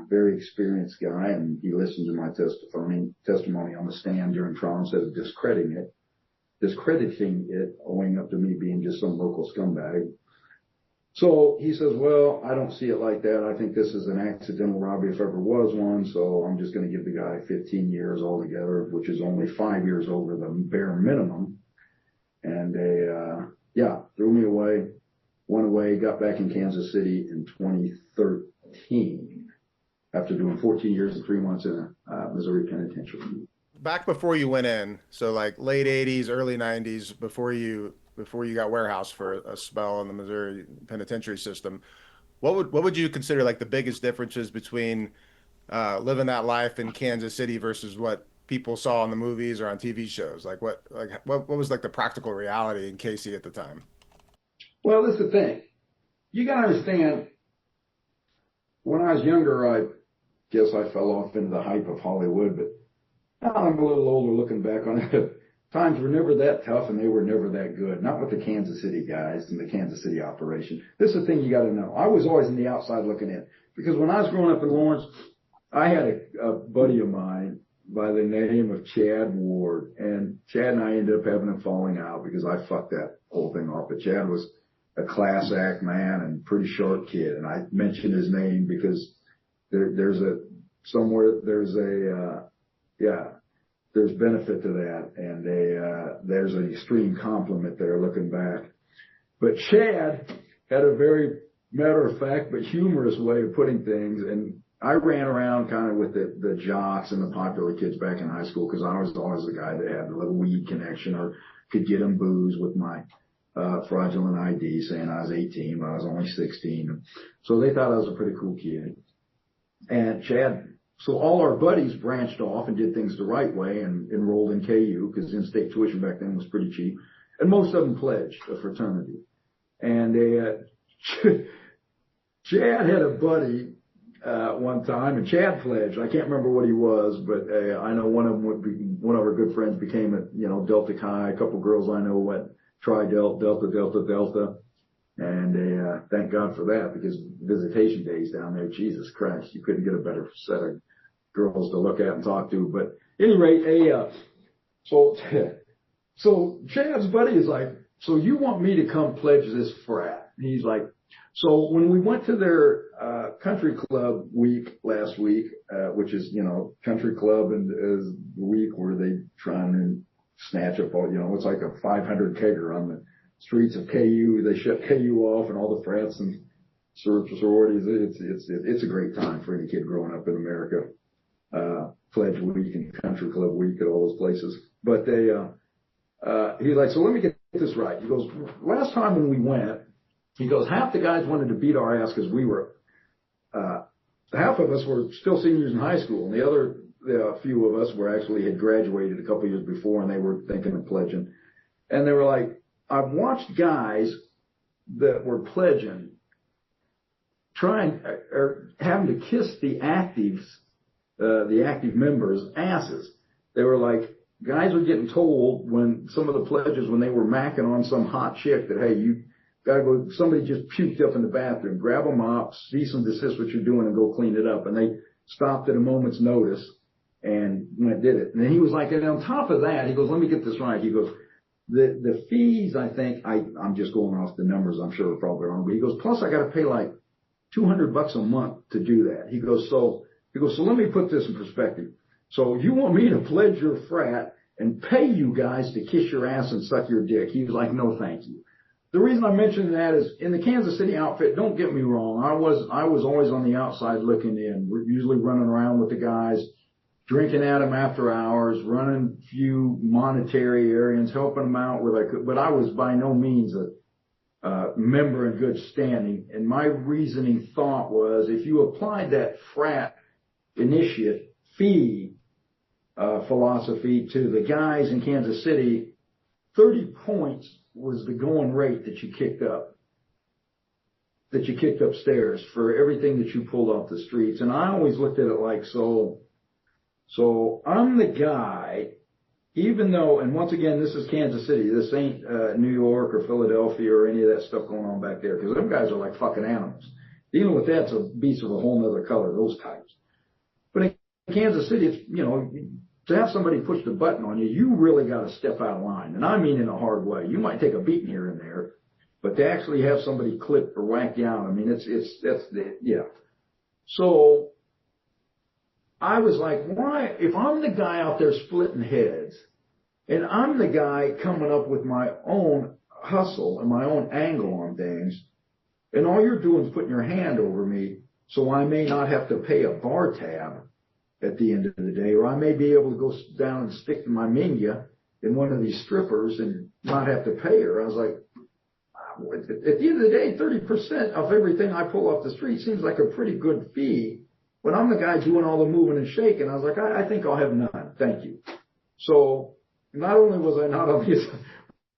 very experienced guy, and he listened to my testimony on the stand during trial instead of discrediting it, owing up to me being just some local scumbag. So he says, well, I don't see it like that. I think this is an accidental robbery if ever was one. So I'm just going to give the guy 15 years altogether, which is only 5 years over the bare minimum. And they, threw me away, went away, got back in Kansas City in 2013 after doing 14 years and 3 months in a Missouri penitentiary. Back before you went in, so like late 80s, early 90s, before you got warehoused for a spell in the Missouri penitentiary system, what would you consider like the biggest differences between living that life in Kansas City versus what people saw in the movies or on TV shows? Like what was like the practical reality in Casey at the time? Well, this is the thing. You got to understand, when I was younger, I guess I fell off into the hype of Hollywood, but now I'm a little older looking back on it. Times were never that tough and they were never that good. Not with the Kansas City guys and the Kansas City operation. This is the thing you got to know. I was always on the outside looking in, because when I was growing up in Lawrence, I had a buddy of mine by the name of Chad Ward, and Chad and I ended up having a falling out because I fucked that whole thing off. But Chad was a class act man and pretty short kid, and I mentioned his name because there's benefit to that, and there's an extreme compliment there looking back. But Chad had a very matter of fact but humorous way of putting things, and I ran around kind of with the jocks and the popular kids back in high school because I was always the guy that had a little weed connection or could get them booze with my fraudulent ID saying I was 18 when I was only 16. So they thought I was a pretty cool kid. And so all our buddies branched off and did things the right way and enrolled in KU because in-state tuition back then was pretty cheap. And most of them pledged a fraternity. And Chad had a buddy one time, and Chad pledged. I can't remember what he was, but I know one of our good friends became a Delta Chi. A couple girls I know went Delta. And thank God for that, because visitation days down there, Jesus Christ, you couldn't get a better set of girls to look at and talk to. But at any rate, so Chad's buddy is like, so you want me to come pledge this frat? And he's like, so when we went to their country club week last week, which is, country club and is the week where they try and snatch up all, it's like a 500 kegger on the streets of KU. They shut KU off and all the frats and sororities. It's a great time for any kid growing up in America. Pledge week and country club week at all those places. But he's like, so let me get this right. He goes, last time when we went, he goes, half the guys wanted to beat our ass because we were, half of us were still seniors in high school, and the other few of us were actually had graduated a couple years before, and they were thinking of pledging. And they were like, I've watched guys that were pledging having to kiss the active members' asses. They were like, guys were getting told when some of the pledges, when they were macking on some hot chick, that, hey, you gotta go, somebody just puked up in the bathroom, grab a mop, cease and desist what you're doing and go clean it up. And they stopped at a moment's notice and did it. And then he was like, and on top of that, he goes, let me get this right. He goes, the fees, I think, I'm just going off the numbers, I'm sure are probably wrong, but he goes, plus I got to pay like $200 a month to do that. He goes, so let me put this in perspective. So you want me to pledge your frat and pay you guys to kiss your ass and suck your dick? He was like, no, thank you. The reason I mention that is in the Kansas City outfit, don't get me wrong, I was always on the outside looking in. We're usually running around with the guys, drinking at them after hours, running a few monetary errands, helping them out where I could. But I was by no means a member in good standing. And my reasoning thought was, if you applied that frat initiate fee philosophy to the guys in Kansas City, 30 points was the going rate that you kicked upstairs for everything that you pulled off the streets. And I always looked at it like, so I'm the guy, even though, and once again, this is Kansas City. This ain't New York or Philadelphia or any of that stuff going on back there, because them guys are like fucking animals. Dealing with that's a beast of a whole nother color, those types. But in Kansas City, it's, to have somebody push the button on you, you really got to step out of line. And I mean in a hard way. You might take a beating here and there. But to actually have somebody clip or whack you out, I mean, yeah. So I was like, why, if I'm the guy out there splitting heads, and I'm the guy coming up with my own hustle and my own angle on things, and all you're doing is putting your hand over me, so I may not have to pay a bar tab at the end of the day, or I may be able to go down and stick my minga in one of these strippers and not have to pay her. I was like, at the end of the day, 30% of everything I pull off the street seems like a pretty good fee. When I'm the guy doing all the moving and shaking, I was like, I think I'll have none. Thank you. So not only was I not obvious,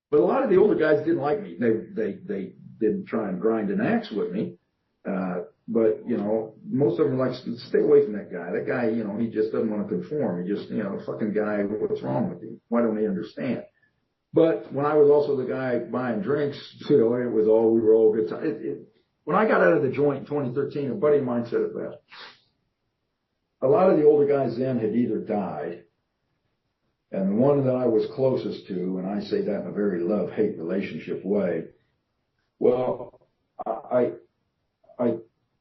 but a lot of the older guys didn't like me. They didn't try and grind an axe with me. But, you know, most of them were like, stay away from that guy. That guy, you know, he just doesn't want to conform. He just, you know, fucking guy, what's wrong with you? Why don't he understand? But when I was also the guy buying drinks, you know, it was all, we were all good time. When I got out of the joint in 2013, a buddy of mine said it best. A lot of the older guys then had either died, and the one that I was closest to, and I say that in a very love-hate relationship way, well, I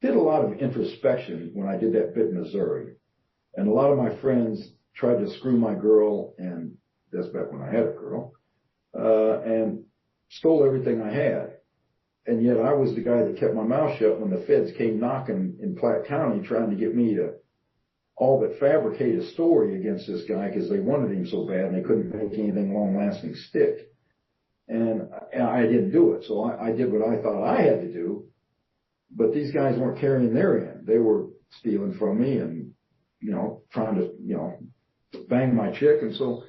did a lot of introspection when I did that bit in Missouri. And a lot of my friends tried to screw my girl, and that's back when I had a girl, and stole everything I had. And yet I was the guy that kept my mouth shut when the feds came knocking in Platte County trying to get me to all but fabricate a story against this guy because they wanted him so bad and they couldn't make anything long-lasting stick. And I didn't do it. So I did what I thought I had to do. But these guys weren't carrying their end. They were stealing from me and, you know, trying to, you know, bang my chick. And so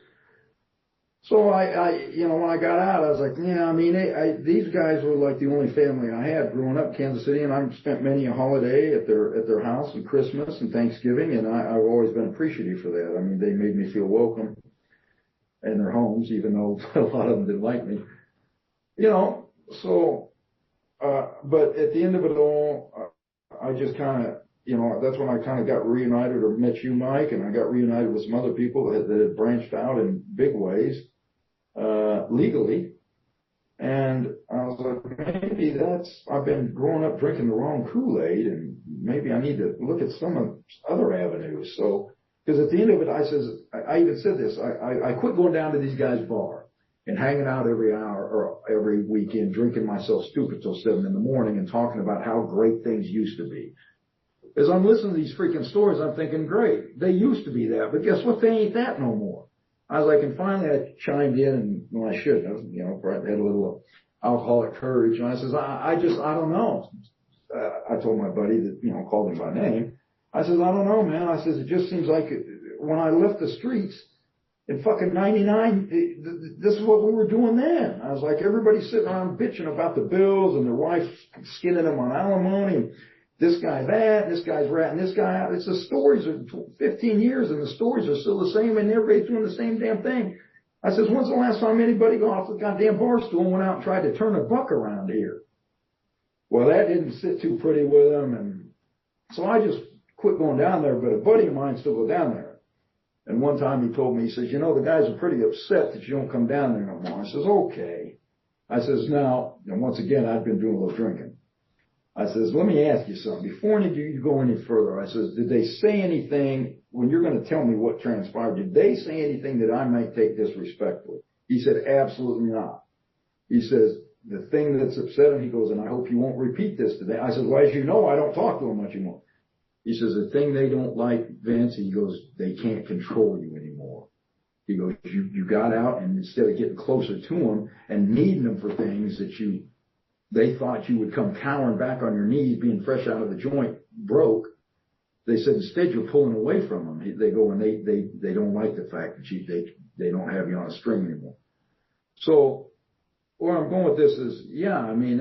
I, you know, when I got out, I was like, yeah, I mean, these guys were like the only family I had growing up in Kansas City, and I spent many a holiday at their house and Christmas and Thanksgiving, and I've always been appreciative for that. I mean, they made me feel welcome in their homes, even though a lot of them didn't like me, you know. So, but at the end of it all, I just kind of, you know, that's when I kind of got reunited or met you, Mike, and I got reunited with some other people that had branched out in big ways. Legally, and I was like, maybe I've been growing up drinking the wrong Kool-Aid, and maybe I need to look at some of other avenues. So, because at the end of it, I even said this, I quit going down to these guys' bar and hanging out every hour or every weekend, drinking myself stupid till 7 in the morning and talking about how great things used to be. As I'm listening to these freaking stories, I'm thinking, great, they used to be that, but guess what? They ain't that no more. I was like, and finally I chimed in, and well, I shouldn't have, you know, I had a little alcoholic courage, and I says, I don't know. I told my buddy that, you know, called him by name. I says, I don't know, man. I says, it just seems like when I left the streets in fucking 99, this is what we were doing then. I was like, everybody's sitting around bitching about the bills and their wife skinning them on alimony, and this guy that, this guy's ratting this guy out. It's the stories of 15 years, and the stories are still the same, and everybody's doing the same damn thing. I says, when's the last time anybody got off the goddamn bar stool and went out and tried to turn a buck around here? Well, that didn't sit too pretty with them, and so I just quit going down there, but a buddy of mine still go down there. And one time he told me, he says, you know, the guys are pretty upset that you don't come down there no more. I says, okay. I says, now, and once again, I'd been doing a little drinking. I says, let me ask you something. Before you go any further, I says, did they say anything, when you're going to tell me what transpired, did they say anything that I might take disrespectfully? He said, absolutely not. He says, the thing that's upset him, he goes, and I hope you won't repeat this today. I said, well, as you know, I don't talk to them much anymore. He says, the thing they don't like, Vince, he goes, they can't control you anymore. He goes, you got out, and instead of getting closer to them and needing them for things that they thought you would come cowering back on your knees, being fresh out of the joint, broke. They said, instead, you're pulling away from them. They go, and they don't like the fact that they don't have you on a string anymore. So where I'm going with this is, yeah, I mean,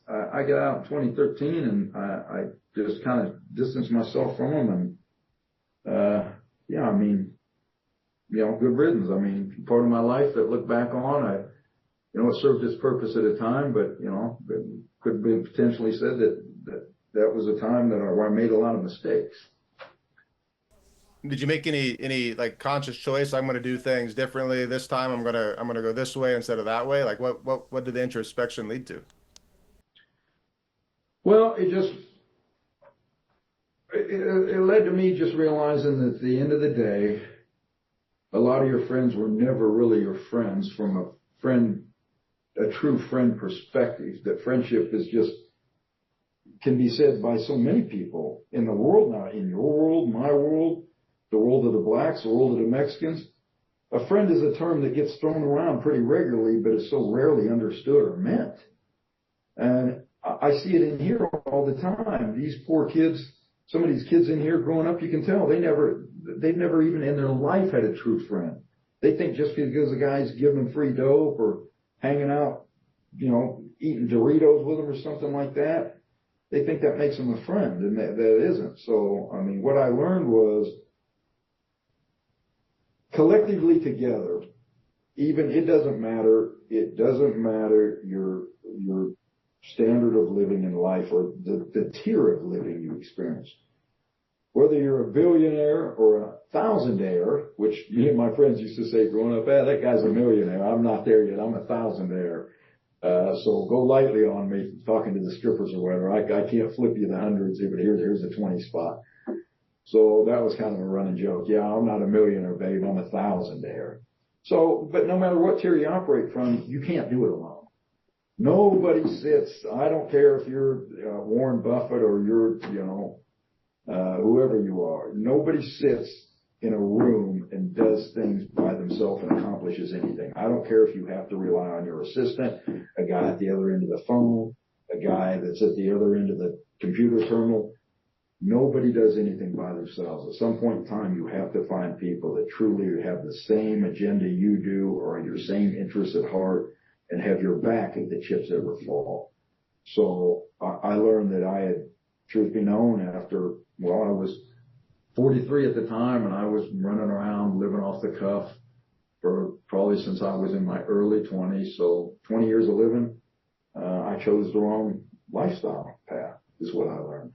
I got out in 2013, and I just kind of distanced myself from them, and, yeah, I mean, you know, good riddance. I mean, part of my life that look back on, you know, it served its purpose at a time, but, you know, it could be potentially said that was a time where I made a lot of mistakes. Did you make any like conscious choice? I'm going to do things differently this time. I'm going to go this way instead of that way. Like what did the introspection lead to? Well, it led to me just realizing that at the end of the day, a lot of your friends were never really your friends from a true friend perspective. That friendship is just, can be said by so many people in the world now, in your world, my world, the world of the blacks, the world of the Mexicans. A friend is a term that gets thrown around pretty regularly, but is so rarely understood or meant. And I see it in here all the time. These poor kids, some of these kids in here growing up, you can tell they've never even in their life had a true friend. They think just because the guy's giving them free dope or hanging out, eating Doritos with them or something like that, they think that makes them a friend, and that isn't. So, I mean, what I learned was collectively together, even it doesn't matter your standard of living in life or the tier of living you experience. Whether you're a billionaire or a thousandaire, which me and my friends used to say growing up, that guy's a millionaire. I'm not there yet. I'm a thousandaire. So go lightly on me talking to the strippers or whatever. I can't flip you the hundreds, but here's a 20 spot. So that was kind of a running joke. Yeah, I'm not a millionaire, babe. I'm a thousandaire. So, but no matter what tier you operate from, you can't do it alone. Nobody sits. I don't care if you're Warren Buffett or you're, whoever you are. Nobody sits in a room and does things by themselves and accomplishes anything. I don't care if you have to rely on your assistant, a guy at the other end of the phone, a guy that's at the other end of the computer terminal. Nobody does anything by themselves. At some point in time, you have to find people that truly have the same agenda you do or your same interests at heart and have your back if the chips ever fall. So I learned that I had, truth be known, after, I was 43 at the time, and I was running around living off the cuff for probably since I was in my early 20s. So 20 years of living, I chose the wrong lifestyle path is what I learned.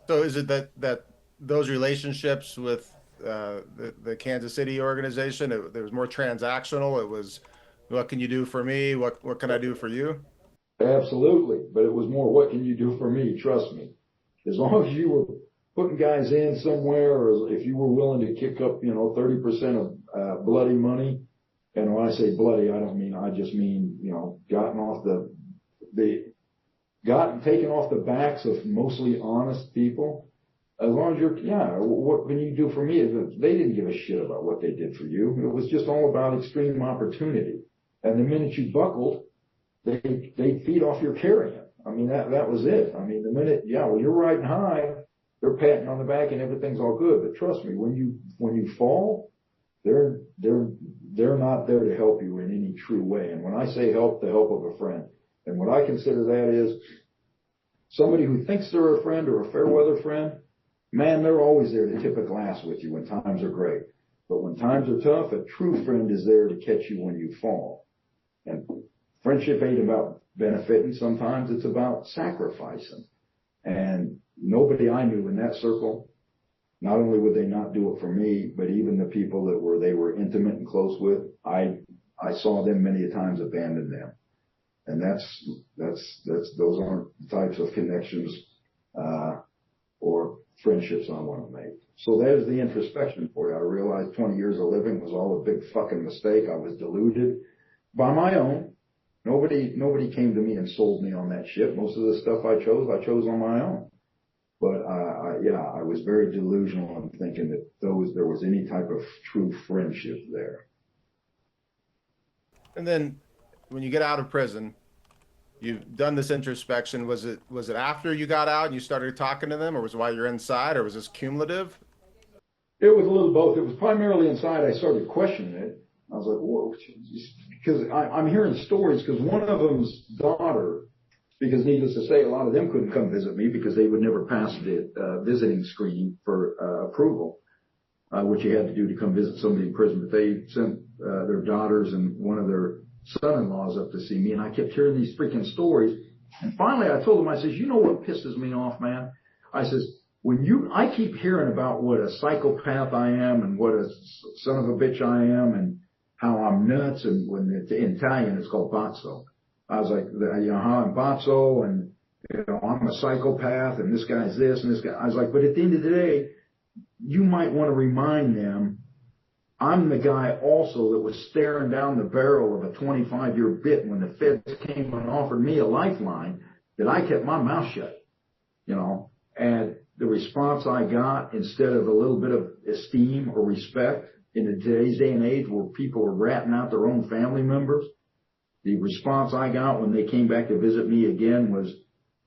So is it that those relationships with the Kansas City organization, it was more transactional? It was, what can you do for me? What can I do for you? Absolutely. But it was more, what can you do for me? Trust me. As long as you were putting guys in somewhere, or if you were willing to kick up, 30% of bloody money. And when I say bloody, I just mean, taken off the backs of mostly honest people. As long as what can you do for me? They didn't give a shit about what they did for you. It was just all about extreme opportunity. And the minute you buckled, they feed off your carrion. I mean, that was it. I mean, the minute, you're riding high, they're patting on the back and everything's all good. But trust me, when you fall, they're not there to help you in any true way. And when I say help, the help of a friend. And what I consider that is somebody who thinks they're a friend or a fair weather friend. Man, they're always there to tip a glass with you when times are great. But when times are tough, a true friend is there to catch you when you fall. And friendship ain't about benefiting. Sometimes it's about sacrificing. And nobody I knew in that circle, not only would they not do it for me, but even the people that they were intimate and close with, I saw them many a times abandon them. And those aren't the types of connections, or friendships I want to make. So there's the introspection for you. I realized 20 years of living was all a big fucking mistake. I was deluded by my own. Nobody came to me and sold me on that shit. Most of the stuff I chose on my own. But I was very delusional in thinking that there was any type of true friendship there. And then when you get out of prison, you've done this introspection. Was it after you got out and you started talking to them, or was it while you're inside, or was this cumulative? It was a little both. It was primarily inside. I started questioning it. I was like, whoa, because I'm hearing stories, because one of them's daughter, because needless to say, a lot of them couldn't come visit me because they would never pass the visiting screening for approval, which you had to do to come visit somebody in prison. But they sent their daughters and one of their son-in-laws up to see me, and I kept hearing these freaking stories. And finally I told them, I says, you know what pisses me off, man? I says, I keep hearing about what a psychopath I am and what a son of a bitch I am and how I'm nuts, and when in Italian it's called pazzo. I was like, how I'm pazzo and you know, I'm a psychopath and this guy's this and this guy. I was like, but at the end of the day, you might want to remind them I'm the guy also that was staring down the barrel of a 25-year bit when the feds came and offered me a lifeline, that I kept my mouth shut, you know. And the response I got, instead of a little bit of esteem or respect in today's day and age where people are ratting out their own family members, the response I got when they came back to visit me again was,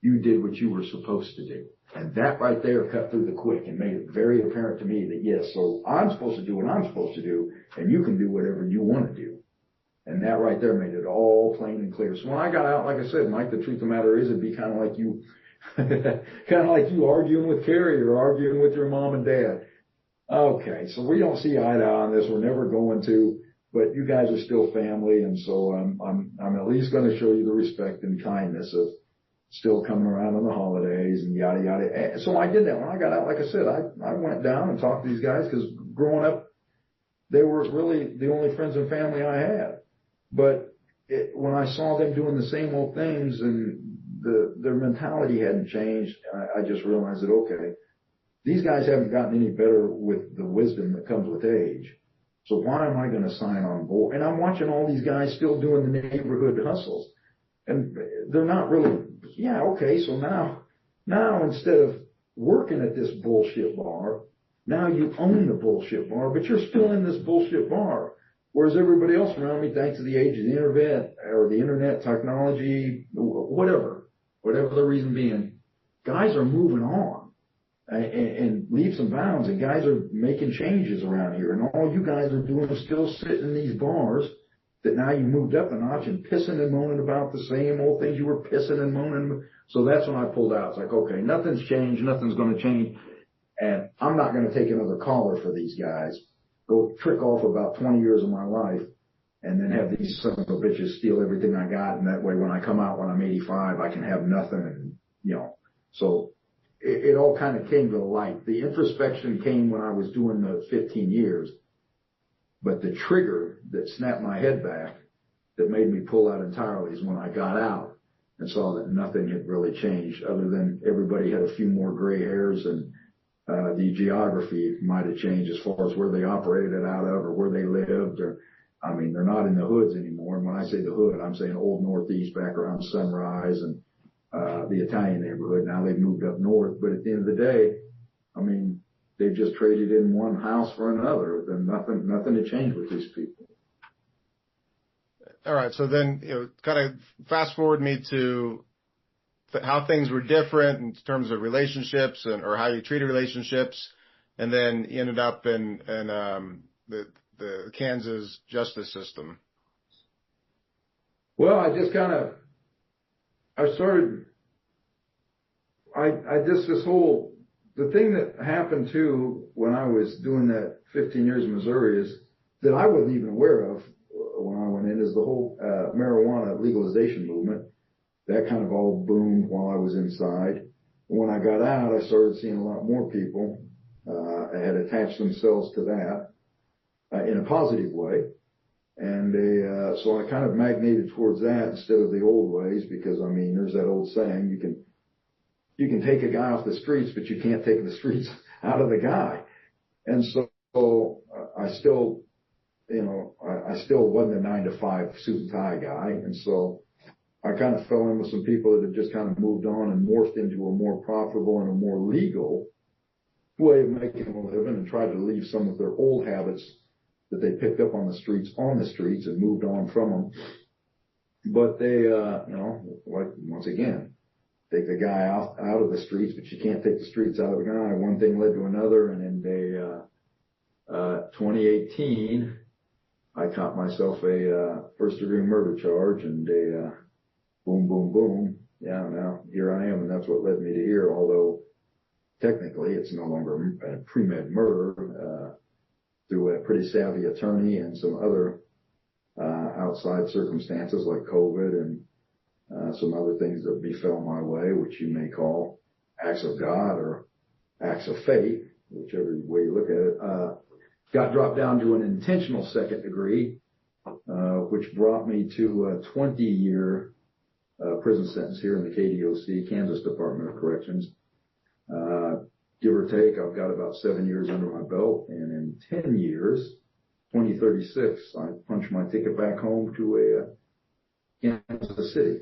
you did what you were supposed to do. And that right there cut through the quick and made it very apparent to me that, yes, so I'm supposed to do what I'm supposed to do, and you can do whatever you want to do. And that right there made it all plain and clear. So when I got out, like I said, Mike, the truth of the matter is, it'd be kind of like you, arguing with Carrie or arguing with your mom and dad. Okay, so we don't see eye to eye on this. We're never going to, but you guys are still family, and so I'm at least going to show you the respect and kindness of still coming around on the holidays and yada, yada. So I did that. When I got out, like I said, I went down and talked to these guys because growing up, they were really the only friends and family I had. But when I saw them doing the same old things and their mentality hadn't changed, I just realized that, okay, these guys haven't gotten any better with the wisdom that comes with age. So why am I going to sign on board? And I'm watching all these guys still doing the neighborhood hustles. And they're not really, yeah, okay, so now instead of working at this bullshit bar, now you own the bullshit bar, but you're still in this bullshit bar. Whereas everybody else around me, thanks to the age of the internet technology, whatever the reason being, guys are moving on and leaps and bounds, and guys are making changes around here. And all you guys are doing is still sitting in these bars that now you moved up a notch and pissing and moaning about the same old things you were pissing and moaning. So that's when I pulled out. It's like, okay, nothing's changed. Nothing's going to change. And I'm not going to take another caller for these guys, go trick off about 20 years of my life, and then have these son of a bitches steal everything I got. And that way, when I come out when I'm 85, I can have nothing. And, you know, so it all kind of came to the light. The introspection came when I was doing the 15 years. But the trigger that snapped my head back, that made me pull out entirely, is when I got out and saw that nothing had really changed, other than everybody had a few more gray hairs and the geography might have changed as far as where they operated out of or where they lived. Or, I mean, they're not in the hoods anymore. And when I say the hood, I'm saying Old Northeast back around Sunrise and the Italian neighborhood. Now they've moved up north. But at the end of the day, I mean, they've just traded in one house for another. Then nothing had changed with these people. All right. So then, kind of fast forward me to how things were different in terms of relationships or how you treated relationships. And then you ended up in the Kansas justice system. Well, I just the thing that happened too when I was doing that 15 years in Missouri is that I wasn't even aware of when I went in, is the whole marijuana legalization movement. That kind of all boomed while I was inside. And when I got out, I started seeing a lot more people had attached themselves to that in a positive way. And so I kind of magnated towards that instead of the old ways, because, I mean, there's that old saying, you can take a guy off the streets, but you can't take the streets out of the guy. And so I still wasn't a 9-to-5 suit and tie guy. And so I kind of fell in with some people that had just kind of moved on and morphed into a more profitable and a more legal way of making a living, and tried to leave some of their old habits that they picked up on the streets and moved on from them. But they, like, once again, take the guy out of the streets, but you can't take the streets out of a guy. One thing led to another, and in 2018, I caught myself a first-degree murder charge, and boom, boom, boom. Yeah, now here I am, and that's what led me to here, although technically it's no longer a pre-med murder, through a pretty savvy attorney and some other outside circumstances like COVID and some other things that befell my way, which you may call acts of God or acts of fate, whichever way you look at it. Got dropped down to an intentional second degree, which brought me to a 20-year prison sentence here in the KDOC, Kansas Department of Corrections. Give or take, I've got about 7 years under my belt, and in 10 years, 2036, I punch my ticket back home to Kansas City.